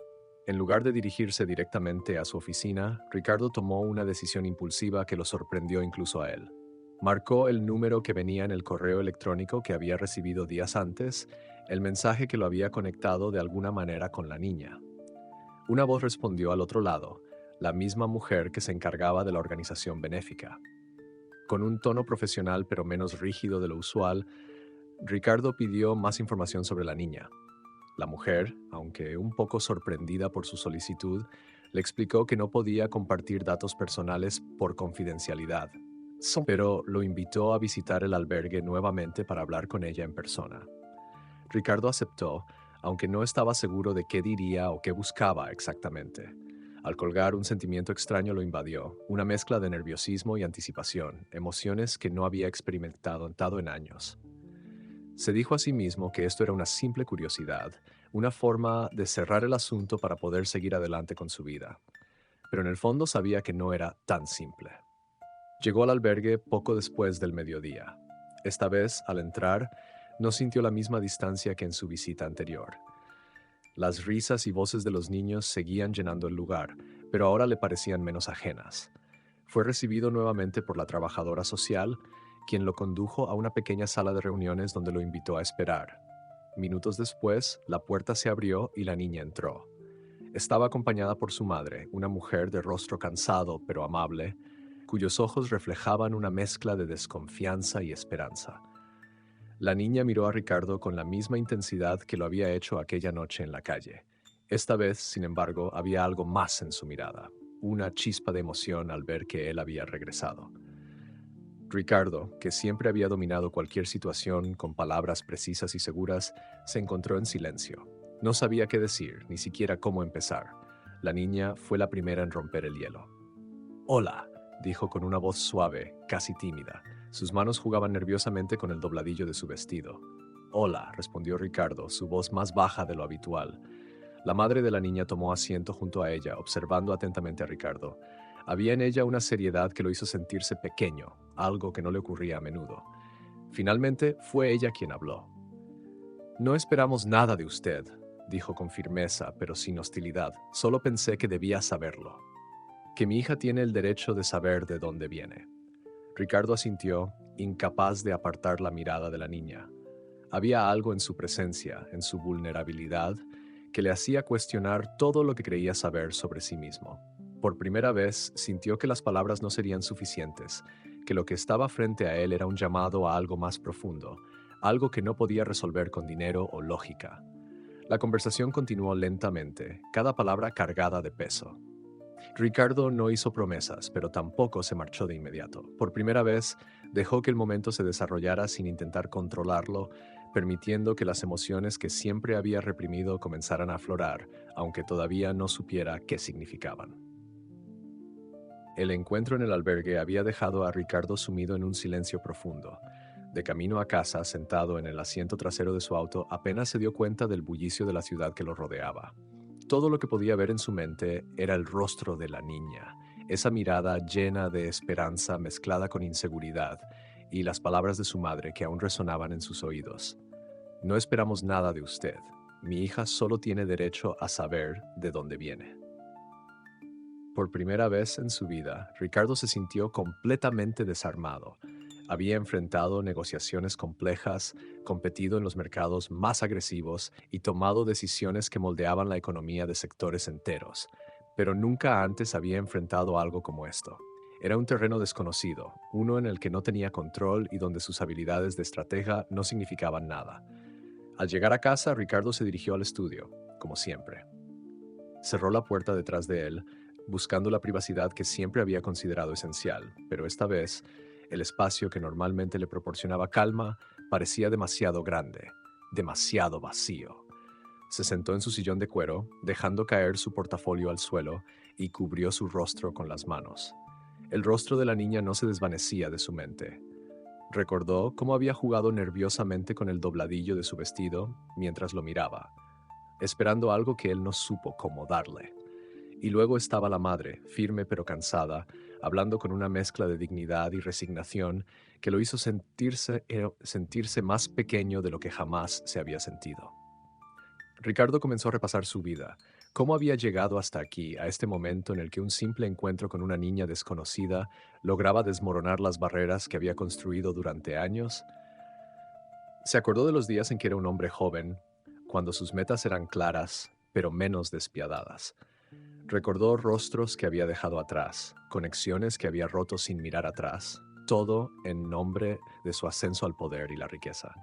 En lugar de dirigirse directamente a su oficina, Ricardo tomó una decisión impulsiva que lo sorprendió incluso a él. Marcó el número que venía en el correo electrónico que había recibido días antes, el mensaje que lo había conectado de alguna manera con la niña. Una voz respondió al otro lado, la misma mujer que se encargaba de la organización benéfica. Con un tono profesional pero menos rígido de lo usual, Ricardo pidió más información sobre la niña. La mujer, aunque un poco sorprendida por su solicitud, le explicó que no podía compartir datos personales por confidencialidad, pero lo invitó a visitar el albergue nuevamente para hablar con ella en persona. Ricardo aceptó, aunque no estaba seguro de qué diría o qué buscaba exactamente. Al colgar, un sentimiento extraño lo invadió, una mezcla de nerviosismo y anticipación, emociones que no había experimentado en años. Se dijo a sí mismo que esto era una simple curiosidad, una forma de cerrar el asunto para poder seguir adelante con su vida. Pero en el fondo sabía que no era tan simple. Llegó al albergue poco después del mediodía. Esta vez, al entrar, no sintió la misma distancia que en su visita anterior. Las risas y voces de los niños seguían llenando el lugar, pero ahora le parecían menos ajenas. Fue recibido nuevamente por la trabajadora social, quien lo condujo a una pequeña sala de reuniones donde lo invitó a esperar. Minutos después, la puerta se abrió y la niña entró. Estaba acompañada por su madre, una mujer de rostro cansado pero amable, cuyos ojos reflejaban una mezcla de desconfianza y esperanza. La niña miró a Ricardo con la misma intensidad que lo había hecho aquella noche en la calle. Esta vez, sin embargo, había algo más en su mirada, una chispa de emoción al ver que él había regresado. Ricardo, que siempre había dominado cualquier situación con palabras precisas y seguras, se encontró en silencio. No sabía qué decir, ni siquiera cómo empezar. La niña fue la primera en romper el hielo. «Hola», dijo con una voz suave, casi tímida. Sus manos jugaban nerviosamente con el dobladillo de su vestido. «Hola», respondió Ricardo, su voz más baja de lo habitual. La madre de la niña tomó asiento junto a ella, observando atentamente a Ricardo. Había en ella una seriedad que lo hizo sentirse pequeño, algo que no le ocurría a menudo. Finalmente, fue ella quien habló. «No esperamos nada de usted», dijo con firmeza, pero sin hostilidad. «Solo pensé que debía saberlo. Que mi hija tiene el derecho de saber de dónde viene». Ricardo asintió, incapaz de apartar la mirada de la niña. Había algo en su presencia, en su vulnerabilidad, que le hacía cuestionar todo lo que creía saber sobre sí mismo. Por primera vez sintió que las palabras no serían suficientes, que lo que estaba frente a él era un llamado a algo más profundo, algo que no podía resolver con dinero o lógica. La conversación continuó lentamente, cada palabra cargada de peso. Ricardo no hizo promesas, pero tampoco se marchó de inmediato. Por primera vez, dejó que el momento se desarrollara sin intentar controlarlo, permitiendo que las emociones que siempre había reprimido comenzaran a aflorar, aunque todavía no supiera qué significaban. El encuentro en el albergue había dejado a Ricardo sumido en un silencio profundo. De camino a casa, sentado en el asiento trasero de su auto, apenas se dio cuenta del bullicio de la ciudad que lo rodeaba. Todo lo que podía ver en su mente era el rostro de la niña, esa mirada llena de esperanza mezclada con inseguridad, y las palabras de su madre que aún resonaban en sus oídos. «No esperamos nada de usted. Mi hija solo tiene derecho a saber de dónde viene». Por primera vez en su vida, Ricardo se sintió completamente desarmado. Había enfrentado negociaciones complejas, competido en los mercados más agresivos y tomado decisiones que moldeaban la economía de sectores enteros. Pero nunca antes había enfrentado algo como esto. Era un terreno desconocido, uno en el que no tenía control y donde sus habilidades de estratega no significaban nada. Al llegar a casa, Ricardo se dirigió al estudio, como siempre. Cerró la puerta detrás de él, buscando la privacidad que siempre había considerado esencial, pero esta vez, el espacio que normalmente le proporcionaba calma parecía demasiado grande, demasiado vacío. Se sentó en su sillón de cuero, dejando caer su portafolio al suelo, y cubrió su rostro con las manos. El rostro de la niña no se desvanecía de su mente. Recordó cómo había jugado nerviosamente con el dobladillo de su vestido mientras lo miraba, esperando algo que él no supo cómo darle. Y luego estaba la madre, firme pero cansada, hablando con una mezcla de dignidad y resignación que lo hizo sentirse más pequeño de lo que jamás se había sentido. Ricardo comenzó a repasar su vida, cómo había llegado hasta aquí, a este momento en el que un simple encuentro con una niña desconocida lograba desmoronar las barreras que había construido durante años. Se acordó de los días en que era un hombre joven, cuando sus metas eran claras, pero menos despiadadas. Recordó rostros que había dejado atrás, conexiones que había roto sin mirar atrás, todo en nombre de su ascenso al poder y la riqueza.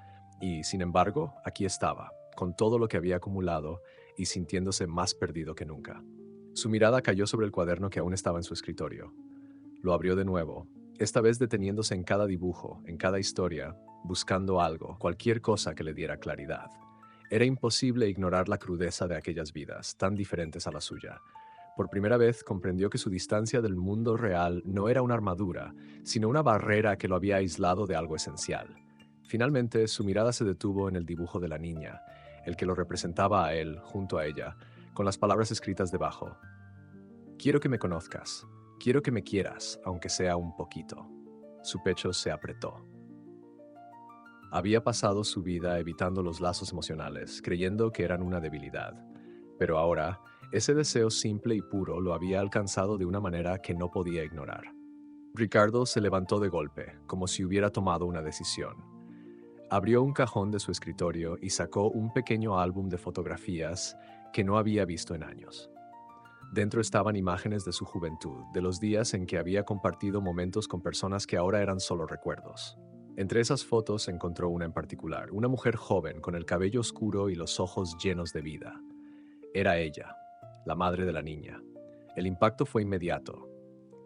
Y, sin embargo, aquí estaba, con todo lo que había acumulado y sintiéndose más perdido que nunca. Su mirada cayó sobre el cuaderno que aún estaba en su escritorio. Lo abrió de nuevo, esta vez deteniéndose en cada dibujo, en cada historia, buscando algo, cualquier cosa que le diera claridad. Era imposible ignorar la crudeza de aquellas vidas, tan diferentes a la suya. Por primera vez comprendió que su distancia del mundo real no era una armadura, sino una barrera que lo había aislado de algo esencial. Finalmente, su mirada se detuvo en el dibujo de la niña, el que lo representaba a él, junto a ella, con las palabras escritas debajo. Quiero que me conozcas, quiero que me quieras, aunque sea un poquito. Su pecho se apretó. Había pasado su vida evitando los lazos emocionales, creyendo que eran una debilidad. Pero ahora, ese deseo simple y puro lo había alcanzado de una manera que no podía ignorar. Ricardo se levantó de golpe, como si hubiera tomado una decisión. Abrió un cajón de su escritorio y sacó un pequeño álbum de fotografías que no había visto en años. Dentro estaban imágenes de su juventud, de los días en que había compartido momentos con personas que ahora eran solo recuerdos. Entre esas fotos encontró una en particular, una mujer joven con el cabello oscuro y los ojos llenos de vida. Era ella, la madre de la niña. El impacto fue inmediato.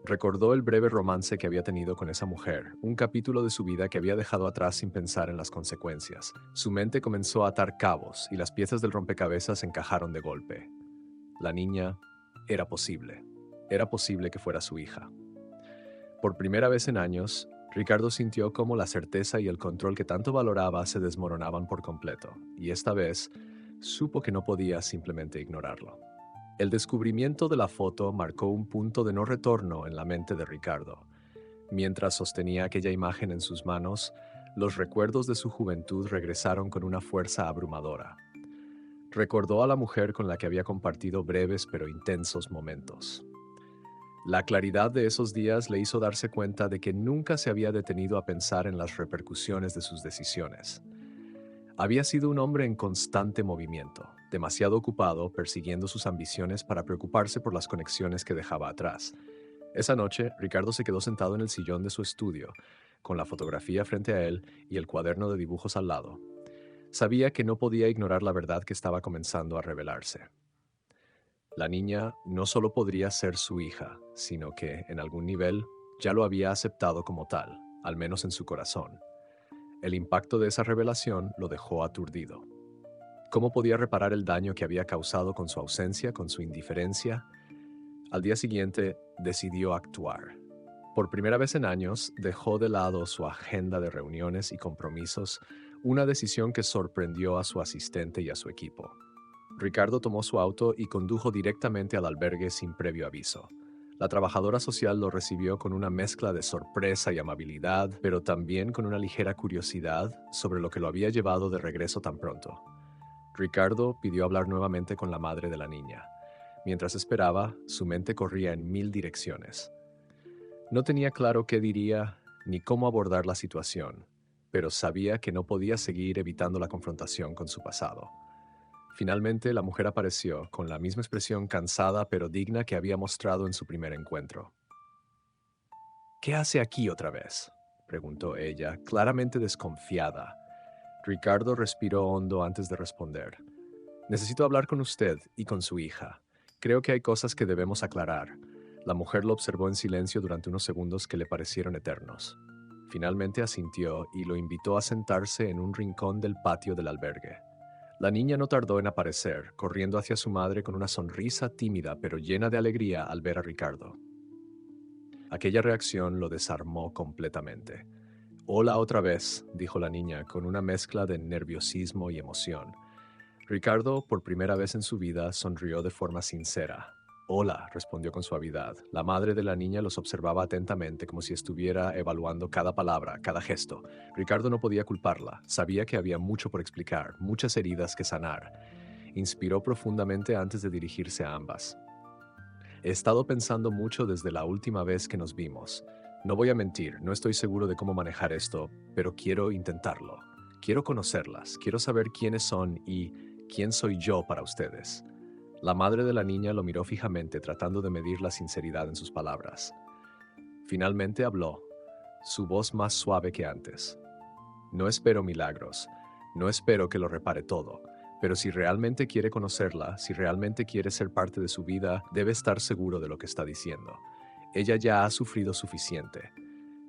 Recordó el breve romance que había tenido con esa mujer, un capítulo de su vida que había dejado atrás sin pensar en las consecuencias. Su mente comenzó a atar cabos y las piezas del rompecabezas encajaron de golpe. La niña era posible. Era posible que fuera su hija. Por primera vez en años, Ricardo sintió cómo la certeza y el control que tanto valoraba se desmoronaban por completo, y esta vez supo que no podía simplemente ignorarlo. El descubrimiento de la foto marcó un punto de no retorno en la mente de Ricardo. Mientras sostenía aquella imagen en sus manos, los recuerdos de su juventud regresaron con una fuerza abrumadora. Recordó a la mujer con la que había compartido breves pero intensos momentos. La claridad de esos días le hizo darse cuenta de que nunca se había detenido a pensar en las repercusiones de sus decisiones. Había sido un hombre en constante movimiento, demasiado ocupado persiguiendo sus ambiciones para preocuparse por las conexiones que dejaba atrás. Esa noche, Ricardo se quedó sentado en el sillón de su estudio, con la fotografía frente a él y el cuaderno de dibujos al lado. Sabía que no podía ignorar la verdad que estaba comenzando a revelarse. La niña no solo podría ser su hija, sino que, en algún nivel, ya lo había aceptado como tal, al menos en su corazón. El impacto de esa revelación lo dejó aturdido. ¿Cómo podía reparar el daño que había causado con su ausencia, con su indiferencia? Al día siguiente, decidió actuar. Por primera vez en años, dejó de lado su agenda de reuniones y compromisos, una decisión que sorprendió a su asistente y a su equipo. Ricardo tomó su auto y condujo directamente al albergue sin previo aviso. La trabajadora social lo recibió con una mezcla de sorpresa y amabilidad, pero también con una ligera curiosidad sobre lo que lo había llevado de regreso tan pronto. Ricardo pidió hablar nuevamente con la madre de la niña. Mientras esperaba, su mente corría en 1000 direcciones. No tenía claro qué diría ni cómo abordar la situación, pero sabía que no podía seguir evitando la confrontación con su pasado. Finalmente, la mujer apareció, con la misma expresión cansada pero digna que había mostrado en su primer encuentro. ¿Qué hace aquí otra vez?, preguntó ella, claramente desconfiada. Ricardo respiró hondo antes de responder. Necesito hablar con usted y con su hija. Creo que hay cosas que debemos aclarar. La mujer lo observó en silencio durante unos segundos que le parecieron eternos. Finalmente asintió y lo invitó a sentarse en un rincón del patio del albergue. La niña no tardó en aparecer, corriendo hacia su madre con una sonrisa tímida pero llena de alegría al ver a Ricardo. Aquella reacción lo desarmó completamente. «Hola otra vez», dijo la niña con una mezcla de nerviosismo y emoción. Ricardo, por primera vez en su vida, sonrió de forma sincera. «Hola», respondió con suavidad. La madre de la niña los observaba atentamente como si estuviera evaluando cada palabra, cada gesto. Ricardo no podía culparla. Sabía que había mucho por explicar, muchas heridas que sanar. Inspiró profundamente antes de dirigirse a ambas. «He estado pensando mucho desde la última vez que nos vimos. No voy a mentir, no estoy seguro de cómo manejar esto, pero quiero intentarlo. Quiero conocerlas, quiero saber quiénes son y quién soy yo para ustedes». La madre de la niña lo miró fijamente, tratando de medir la sinceridad en sus palabras. Finalmente habló, su voz más suave que antes. «No espero milagros, no espero que lo repare todo, pero si realmente quiere conocerla, si realmente quiere ser parte de su vida, debe estar seguro de lo que está diciendo. Ella ya ha sufrido suficiente».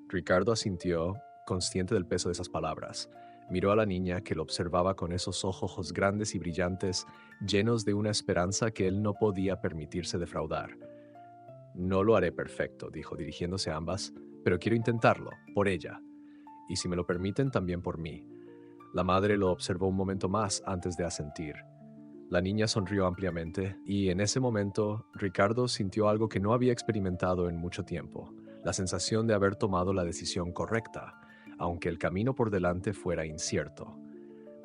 Ricardo asintió, consciente del peso de esas palabras. Miró a la niña, que lo observaba con esos ojos grandes y brillantes, llenos de una esperanza que él no podía permitirse defraudar. «No lo haré perfecto», dijo, dirigiéndose a ambas, «pero quiero intentarlo, por ella. Y si me lo permiten, también por mí». La madre lo observó un momento más antes de asentir. La niña sonrió ampliamente y en ese momento Ricardo sintió algo que no había experimentado en mucho tiempo, la sensación de haber tomado la decisión correcta, aunque el camino por delante fuera incierto.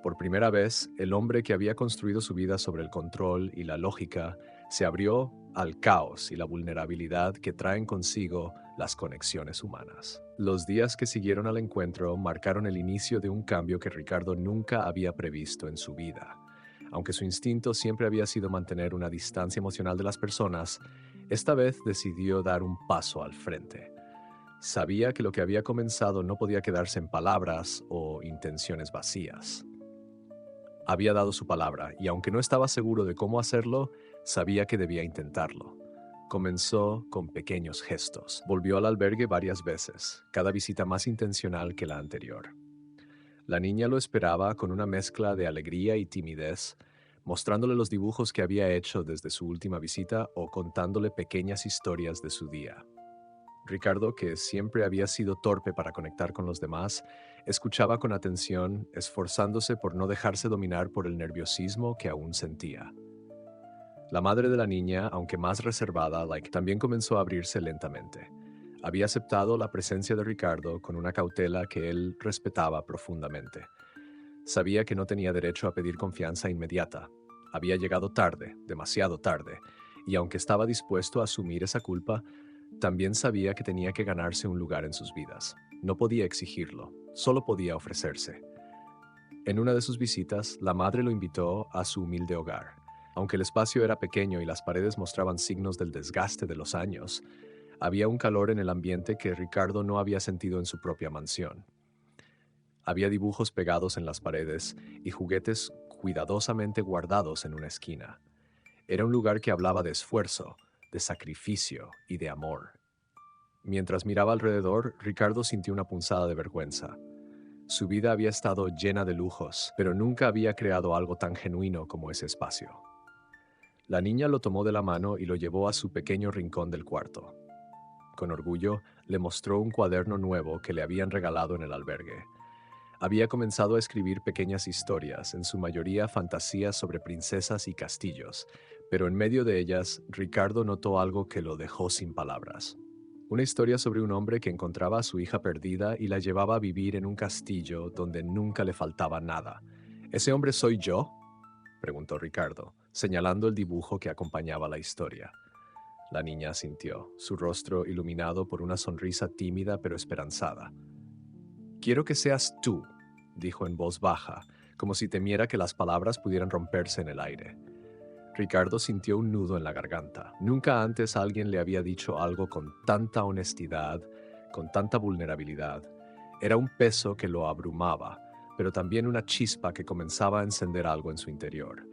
Por primera vez, el hombre que había construido su vida sobre el control y la lógica se abrió al caos y la vulnerabilidad que traen consigo las conexiones humanas. Los días que siguieron al encuentro marcaron el inicio de un cambio que Ricardo nunca había previsto en su vida. Aunque su instinto siempre había sido mantener una distancia emocional de las personas, esta vez decidió dar un paso al frente. Sabía que lo que había comenzado no podía quedarse en palabras o intenciones vacías. Había dado su palabra y aunque no estaba seguro de cómo hacerlo, sabía que debía intentarlo. Comenzó con pequeños gestos. Volvió al albergue varias veces, cada visita más intencional que la anterior. La niña lo esperaba con una mezcla de alegría y timidez, mostrándole los dibujos que había hecho desde su última visita o contándole pequeñas historias de su día. Ricardo, que siempre había sido torpe para conectar con los demás, escuchaba con atención, esforzándose por no dejarse dominar por el nerviosismo que aún sentía. La madre de la niña, aunque más reservada, también comenzó a abrirse lentamente. Había aceptado la presencia de Ricardo con una cautela que él respetaba profundamente. Sabía que no tenía derecho a pedir confianza inmediata. Había llegado tarde, demasiado tarde, y aunque estaba dispuesto a asumir esa culpa, también sabía que tenía que ganarse un lugar en sus vidas. No podía exigirlo, solo podía ofrecerse. En una de sus visitas, la madre lo invitó a su humilde hogar. Aunque el espacio era pequeño y las paredes mostraban signos del desgaste de los años, había un calor en el ambiente que Ricardo no había sentido en su propia mansión. Había dibujos pegados en las paredes y juguetes cuidadosamente guardados en una esquina. Era un lugar que hablaba de esfuerzo, de sacrificio y de amor. Mientras miraba alrededor, Ricardo sintió una punzada de vergüenza. Su vida había estado llena de lujos, pero nunca había creado algo tan genuino como ese espacio. La niña lo tomó de la mano y lo llevó a su pequeño rincón del cuarto. Con orgullo, le mostró un cuaderno nuevo que le habían regalado en el albergue. Había comenzado a escribir pequeñas historias, en su mayoría fantasías sobre princesas y castillos, pero en medio de ellas, Ricardo notó algo que lo dejó sin palabras. Una historia sobre un hombre que encontraba a su hija perdida y la llevaba a vivir en un castillo donde nunca le faltaba nada. ¿Ese hombre soy yo?, preguntó Ricardo, señalando el dibujo que acompañaba la historia. La niña asintió, su rostro iluminado por una sonrisa tímida pero esperanzada. «Quiero que seas tú», dijo en voz baja, como si temiera que las palabras pudieran romperse en el aire. Ricardo sintió un nudo en la garganta. Nunca antes alguien le había dicho algo con tanta honestidad, con tanta vulnerabilidad. Era un peso que lo abrumaba, pero también una chispa que comenzaba a encender algo en su interior.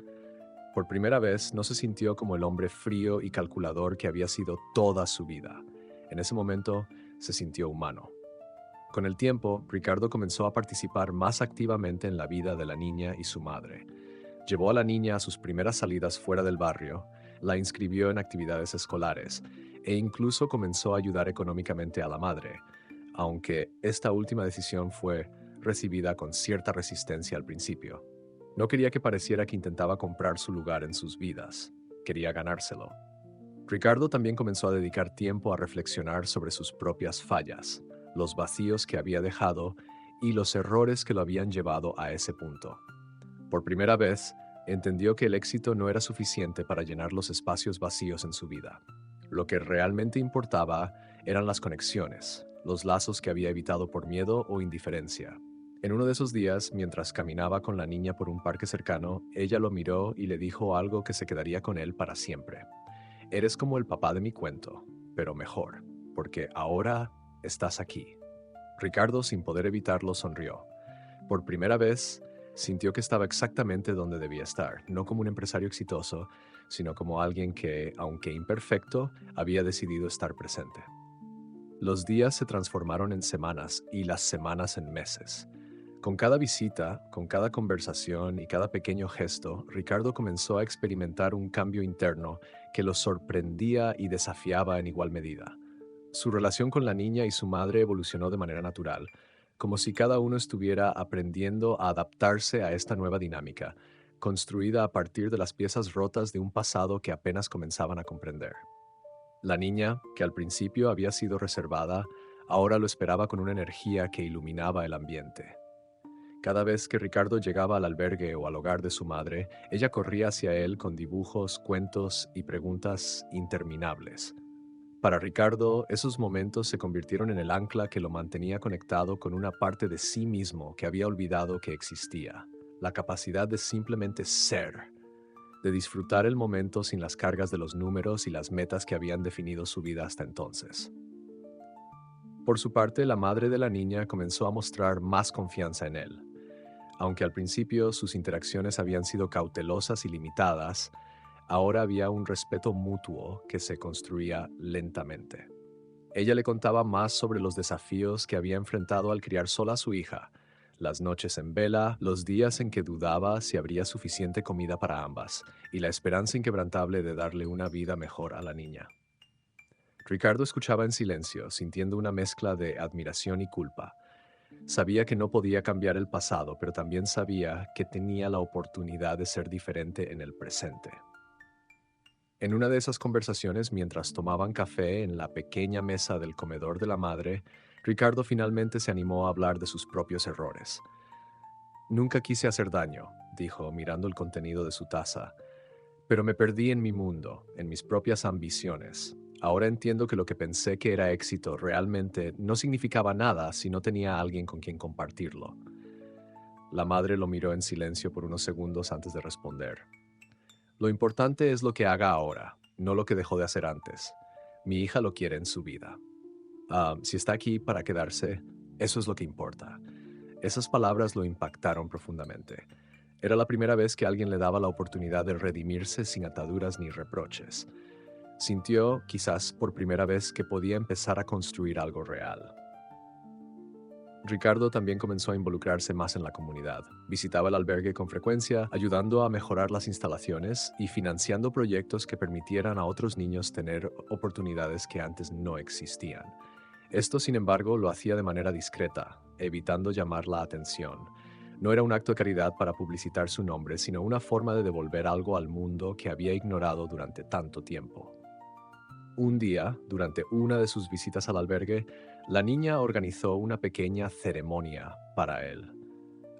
Por primera vez no se sintió como el hombre frío y calculador que había sido toda su vida. En ese momento se sintió humano. Con el tiempo, Ricardo comenzó a participar más activamente en la vida de la niña y su madre. Llevó a la niña a sus primeras salidas fuera del barrio, la inscribió en actividades escolares e incluso comenzó a ayudar económicamente a la madre, aunque esta última decisión fue recibida con cierta resistencia al principio. No quería que pareciera que intentaba comprar su lugar en sus vidas, quería ganárselo. Ricardo también comenzó a dedicar tiempo a reflexionar sobre sus propias fallas, los vacíos que había dejado y los errores que lo habían llevado a ese punto. Por primera vez, entendió que el éxito no era suficiente para llenar los espacios vacíos en su vida. Lo que realmente importaba eran las conexiones, los lazos que había evitado por miedo o indiferencia. En uno de esos días, mientras caminaba con la niña por un parque cercano, ella lo miró y le dijo algo que se quedaría con él para siempre. «Eres como el papá de mi cuento, pero mejor, porque ahora estás aquí». Ricardo, sin poder evitarlo, sonrió. Por primera vez, sintió que estaba exactamente donde debía estar, no como un empresario exitoso, sino como alguien que, aunque imperfecto, había decidido estar presente. Los días se transformaron en semanas y las semanas en meses. Con cada visita, con cada conversación y cada pequeño gesto, Ricardo comenzó a experimentar un cambio interno que lo sorprendía y desafiaba en igual medida. Su relación con la niña y su madre evolucionó de manera natural, como si cada uno estuviera aprendiendo a adaptarse a esta nueva dinámica, construida a partir de las piezas rotas de un pasado que apenas comenzaban a comprender. La niña, que al principio había sido reservada, ahora lo esperaba con una energía que iluminaba el ambiente. Cada vez que Ricardo llegaba al albergue o al hogar de su madre, ella corría hacia él con dibujos, cuentos y preguntas interminables. Para Ricardo, esos momentos se convirtieron en el ancla que lo mantenía conectado con una parte de sí mismo que había olvidado que existía, la capacidad de simplemente ser, de disfrutar el momento sin las cargas de los números y las metas que habían definido su vida hasta entonces. Por su parte, la madre de la niña comenzó a mostrar más confianza en él. Aunque al principio sus interacciones habían sido cautelosas y limitadas, ahora había un respeto mutuo que se construía lentamente. Ella le contaba más sobre los desafíos que había enfrentado al criar sola a su hija, las noches en vela, los días en que dudaba si habría suficiente comida para ambas, y la esperanza inquebrantable de darle una vida mejor a la niña. Ricardo escuchaba en silencio, sintiendo una mezcla de admiración y culpa. Sabía que no podía cambiar el pasado, pero también sabía que tenía la oportunidad de ser diferente en el presente. En una de esas conversaciones, mientras tomaban café en la pequeña mesa del comedor de la madre, Ricardo finalmente se animó a hablar de sus propios errores. Nunca quise hacer daño, dijo, mirando el contenido de su taza, pero me perdí en mi mundo, en mis propias ambiciones. Ahora entiendo que lo que pensé que era éxito realmente no significaba nada si no tenía a alguien con quien compartirlo. La madre lo miró en silencio por unos segundos antes de responder. Lo importante es lo que haga ahora, no lo que dejó de hacer antes. Mi hija lo quiere en su vida. Si está aquí para quedarse, eso es lo que importa. Esas palabras lo impactaron profundamente. Era la primera vez que alguien le daba la oportunidad de redimirse sin ataduras ni reproches. Sintió, quizás por primera vez, que podía empezar a construir algo real. Ricardo también comenzó a involucrarse más en la comunidad. Visitaba el albergue con frecuencia, ayudando a mejorar las instalaciones y financiando proyectos que permitieran a otros niños tener oportunidades que antes no existían. Esto, sin embargo, lo hacía de manera discreta, evitando llamar la atención. No era un acto de caridad para publicitar su nombre, sino una forma de devolver algo al mundo que había ignorado durante tanto tiempo. Un día, durante una de sus visitas al albergue, la niña organizó una pequeña ceremonia para él.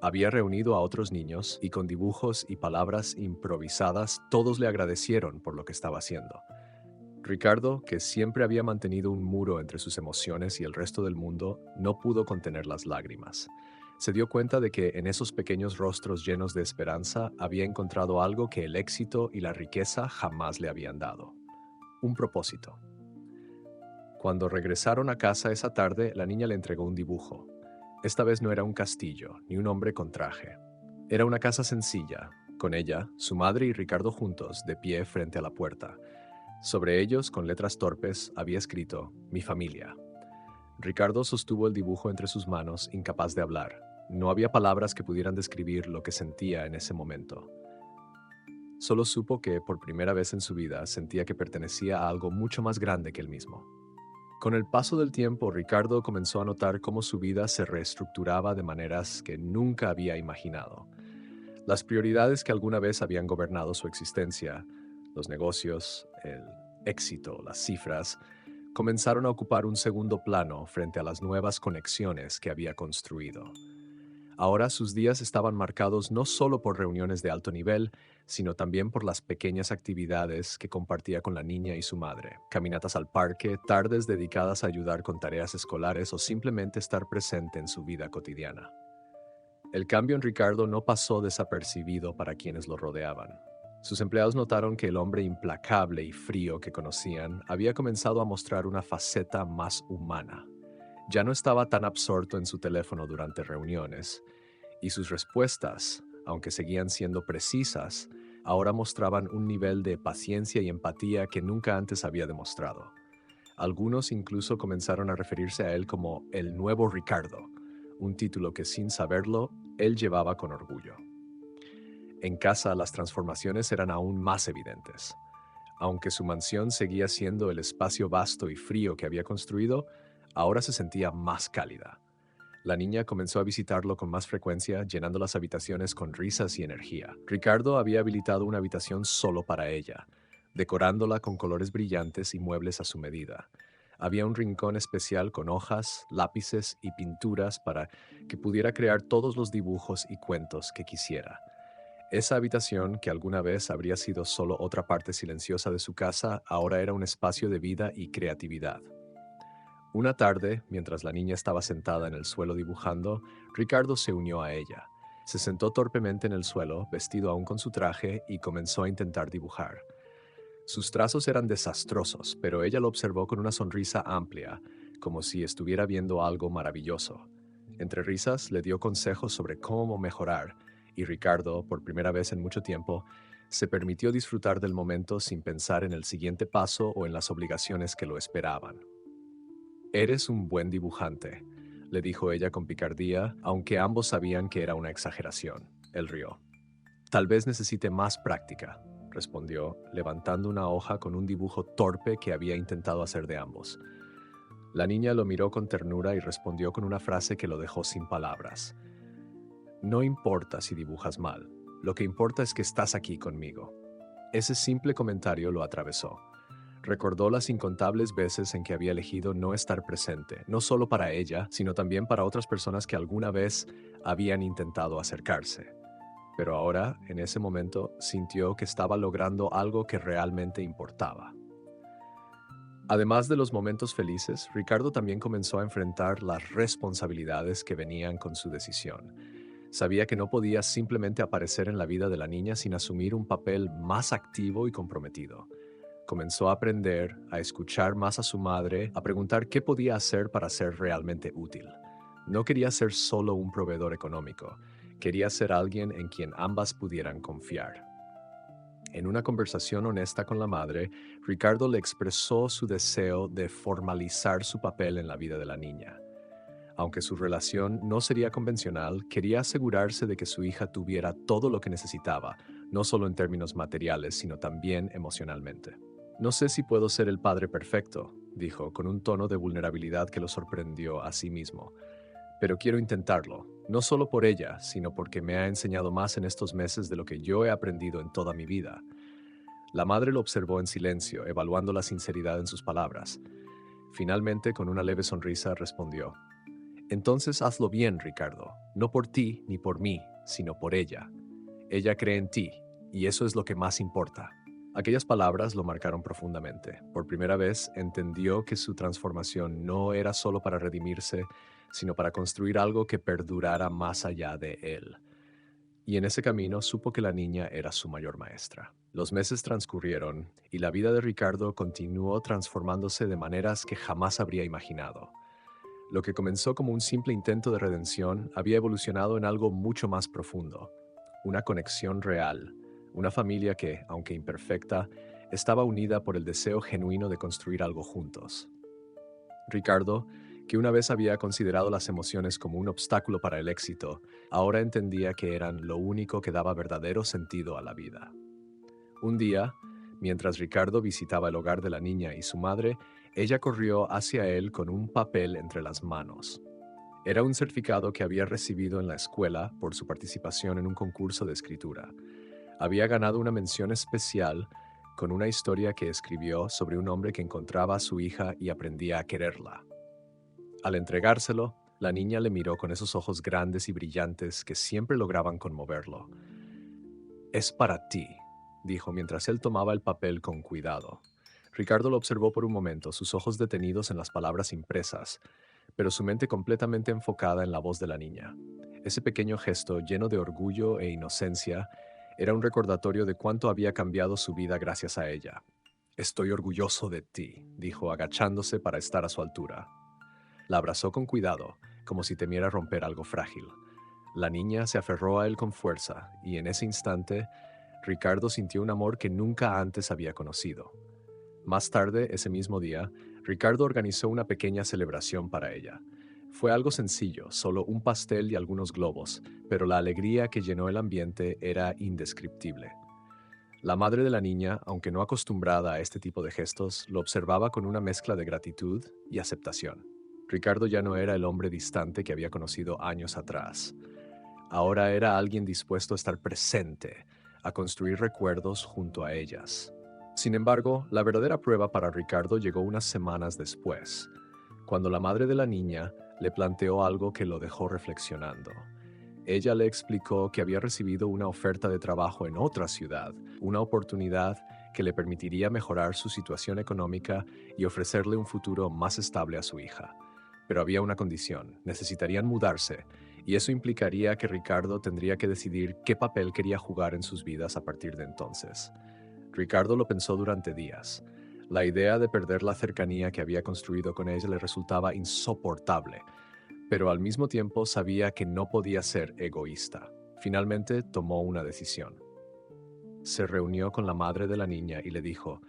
Había reunido a otros niños y con dibujos y palabras improvisadas todos le agradecieron por lo que estaba haciendo. Ricardo, que siempre había mantenido un muro entre sus emociones y el resto del mundo, no pudo contener las lágrimas. Se dio cuenta de que en esos pequeños rostros llenos de esperanza había encontrado algo que el éxito y la riqueza jamás le habían dado: un propósito. Cuando regresaron a casa esa tarde, la niña le entregó un dibujo. Esta vez no era un castillo, ni un hombre con traje. Era una casa sencilla, con ella, su madre y Ricardo juntos, de pie frente a la puerta. Sobre ellos, con letras torpes, había escrito: "Mi familia". Ricardo sostuvo el dibujo entre sus manos, incapaz de hablar. No había palabras que pudieran describir lo que sentía en ese momento. Solo supo que, por primera vez en su vida, sentía que pertenecía a algo mucho más grande que él mismo. Con el paso del tiempo, Ricardo comenzó a notar cómo su vida se reestructuraba de maneras que nunca había imaginado. Las prioridades que alguna vez habían gobernado su existencia, los negocios, el éxito, las cifras, comenzaron a ocupar un segundo plano frente a las nuevas conexiones que había construido. Ahora sus días estaban marcados no solo por reuniones de alto nivel, sino también por las pequeñas actividades que compartía con la niña y su madre: caminatas al parque, tardes dedicadas a ayudar con tareas escolares o simplemente estar presente en su vida cotidiana. El cambio en Ricardo no pasó desapercibido para quienes lo rodeaban. Sus empleados notaron que el hombre implacable y frío que conocían había comenzado a mostrar una faceta más humana. Ya no estaba tan absorto en su teléfono durante reuniones, y sus respuestas, aunque seguían siendo precisas, ahora mostraban un nivel de paciencia y empatía que nunca antes había demostrado. Algunos incluso comenzaron a referirse a él como el nuevo Ricardo, un título que sin saberlo, él llevaba con orgullo. En casa las transformaciones eran aún más evidentes. Aunque su mansión seguía siendo el espacio vasto y frío que había construido, ahora se sentía más cálida. La niña comenzó a visitarlo con más frecuencia, llenando las habitaciones con risas y energía. Ricardo había habilitado una habitación solo para ella, decorándola con colores brillantes y muebles a su medida. Había un rincón especial con hojas, lápices y pinturas para que pudiera crear todos los dibujos y cuentos que quisiera. Esa habitación, que alguna vez habría sido solo otra parte silenciosa de su casa, ahora era un espacio de vida y creatividad. Una tarde, mientras la niña estaba sentada en el suelo dibujando, Ricardo se unió a ella. Se sentó torpemente en el suelo, vestido aún con su traje, y comenzó a intentar dibujar. Sus trazos eran desastrosos, pero ella lo observó con una sonrisa amplia, como si estuviera viendo algo maravilloso. Entre risas, le dio consejos sobre cómo mejorar, y Ricardo, por primera vez en mucho tiempo, se permitió disfrutar del momento sin pensar en el siguiente paso o en las obligaciones que lo esperaban. «Eres un buen dibujante», le dijo ella con picardía, aunque ambos sabían que era una exageración. Él rió. «Tal vez necesite más práctica», respondió, levantando una hoja con un dibujo torpe que había intentado hacer de ambos. La niña lo miró con ternura y respondió con una frase que lo dejó sin palabras. «No importa si dibujas mal, lo que importa es que estás aquí conmigo». Ese simple comentario lo atravesó. Recordó las incontables veces en que había elegido no estar presente, no solo para ella, sino también para otras personas que alguna vez habían intentado acercarse. Pero ahora, en ese momento, sintió que estaba logrando algo que realmente importaba. Además de los momentos felices, Ricardo también comenzó a enfrentar las responsabilidades que venían con su decisión. Sabía que no podía simplemente aparecer en la vida de la niña sin asumir un papel más activo y comprometido. Comenzó a aprender, a escuchar más a su madre, a preguntar qué podía hacer para ser realmente útil. No quería ser solo un proveedor económico, quería ser alguien en quien ambas pudieran confiar. En una conversación honesta con la madre, Ricardo le expresó su deseo de formalizar su papel en la vida de la niña. Aunque su relación no sería convencional, quería asegurarse de que su hija tuviera todo lo que necesitaba, no solo en términos materiales, sino también emocionalmente. «No sé si puedo ser el padre perfecto», dijo, con un tono de vulnerabilidad que lo sorprendió a sí mismo. «Pero quiero intentarlo, no solo por ella, sino porque me ha enseñado más en estos meses de lo que yo he aprendido en toda mi vida». La madre lo observó en silencio, evaluando la sinceridad en sus palabras. Finalmente, con una leve sonrisa, respondió: «Entonces hazlo bien, Ricardo, no por ti ni por mí, sino por ella. Ella cree en ti, y eso es lo que más importa». Aquellas palabras lo marcaron profundamente. Por primera vez entendió que su transformación no era solo para redimirse, sino para construir algo que perdurara más allá de él. Y en ese camino supo que la niña era su mayor maestra. Los meses transcurrieron y la vida de Ricardo continuó transformándose de maneras que jamás habría imaginado. Lo que comenzó como un simple intento de redención había evolucionado en algo mucho más profundo, una conexión real, una familia que, aunque imperfecta, estaba unida por el deseo genuino de construir algo juntos. Ricardo, que una vez había considerado las emociones como un obstáculo para el éxito, ahora entendía que eran lo único que daba verdadero sentido a la vida. Un día, mientras Ricardo visitaba el hogar de la niña y su madre, ella corrió hacia él con un papel entre las manos. Era un certificado que había recibido en la escuela por su participación en un concurso de escritura. Había ganado una mención especial con una historia que escribió sobre un hombre que encontraba a su hija y aprendía a quererla. Al entregárselo, la niña le miró con esos ojos grandes y brillantes que siempre lograban conmoverlo. «Es para ti», dijo mientras él tomaba el papel con cuidado. Ricardo lo observó por un momento, sus ojos detenidos en las palabras impresas, pero su mente completamente enfocada en la voz de la niña. Ese pequeño gesto, lleno de orgullo e inocencia, era un recordatorio de cuánto había cambiado su vida gracias a ella. «Estoy orgulloso de ti», dijo, agachándose para estar a su altura. La abrazó con cuidado, como si temiera romper algo frágil. La niña se aferró a él con fuerza, y en ese instante, Ricardo sintió un amor que nunca antes había conocido. Más tarde, ese mismo día, Ricardo organizó una pequeña celebración para ella. Fue algo sencillo, solo un pastel y algunos globos, pero la alegría que llenó el ambiente era indescriptible. La madre de la niña, aunque no acostumbrada a este tipo de gestos, lo observaba con una mezcla de gratitud y aceptación. Ricardo ya no era el hombre distante que había conocido años atrás. Ahora era alguien dispuesto a estar presente, a construir recuerdos junto a ellas. Sin embargo, la verdadera prueba para Ricardo llegó unas semanas después, cuando la madre de la niña le planteó algo que lo dejó reflexionando. Ella le explicó que había recibido una oferta de trabajo en otra ciudad, una oportunidad que le permitiría mejorar su situación económica y ofrecerle un futuro más estable a su hija. Pero había una condición: necesitarían mudarse, y eso implicaría que Ricardo tendría que decidir qué papel quería jugar en sus vidas a partir de entonces. Ricardo lo pensó durante días. La idea de perder la cercanía que había construido con ella le resultaba insoportable, pero al mismo tiempo sabía que no podía ser egoísta. Finalmente tomó una decisión. Se reunió con la madre de la niña y le dijo: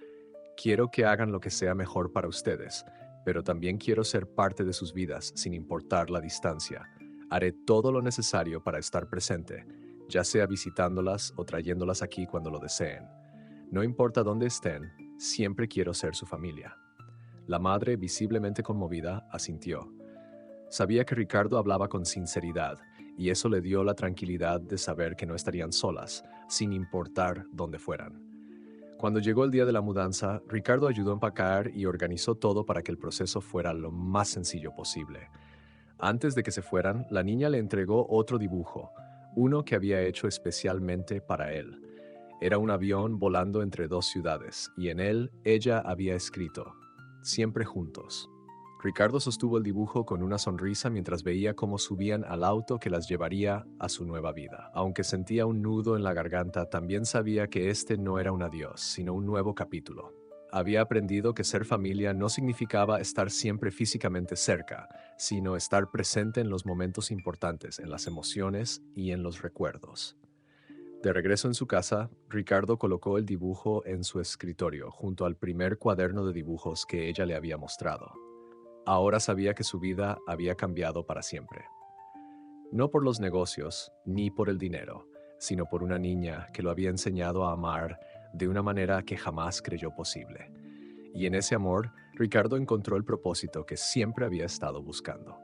quiero que hagan lo que sea mejor para ustedes, pero también quiero ser parte de sus vidas sin importar la distancia. Haré todo lo necesario para estar presente, ya sea visitándolas o trayéndolas aquí cuando lo deseen. No importa dónde estén, siempre quiero ser su familia. La madre, visiblemente conmovida, asintió. Sabía que Ricardo hablaba con sinceridad, y eso le dio la tranquilidad de saber que no estarían solas, sin importar dónde fueran. Cuando llegó el día de la mudanza, Ricardo ayudó a empacar y organizó todo para que el proceso fuera lo más sencillo posible. Antes de que se fueran, la niña le entregó otro dibujo, uno que había hecho especialmente para él. Era un avión volando entre dos ciudades, y en él ella había escrito: siempre juntos. Ricardo sostuvo el dibujo con una sonrisa mientras veía cómo subían al auto que las llevaría a su nueva vida. Aunque sentía un nudo en la garganta, también sabía que este no era un adiós, sino un nuevo capítulo. Había aprendido que ser familia no significaba estar siempre físicamente cerca, sino estar presente en los momentos importantes, en las emociones y en los recuerdos. De regreso en su casa, Ricardo colocó el dibujo en su escritorio, junto al primer cuaderno de dibujos que ella le había mostrado. Ahora sabía que su vida había cambiado para siempre. No por los negocios, ni por el dinero, sino por una niña que lo había enseñado a amar de una manera que jamás creyó posible. Y en ese amor, Ricardo encontró el propósito que siempre había estado buscando.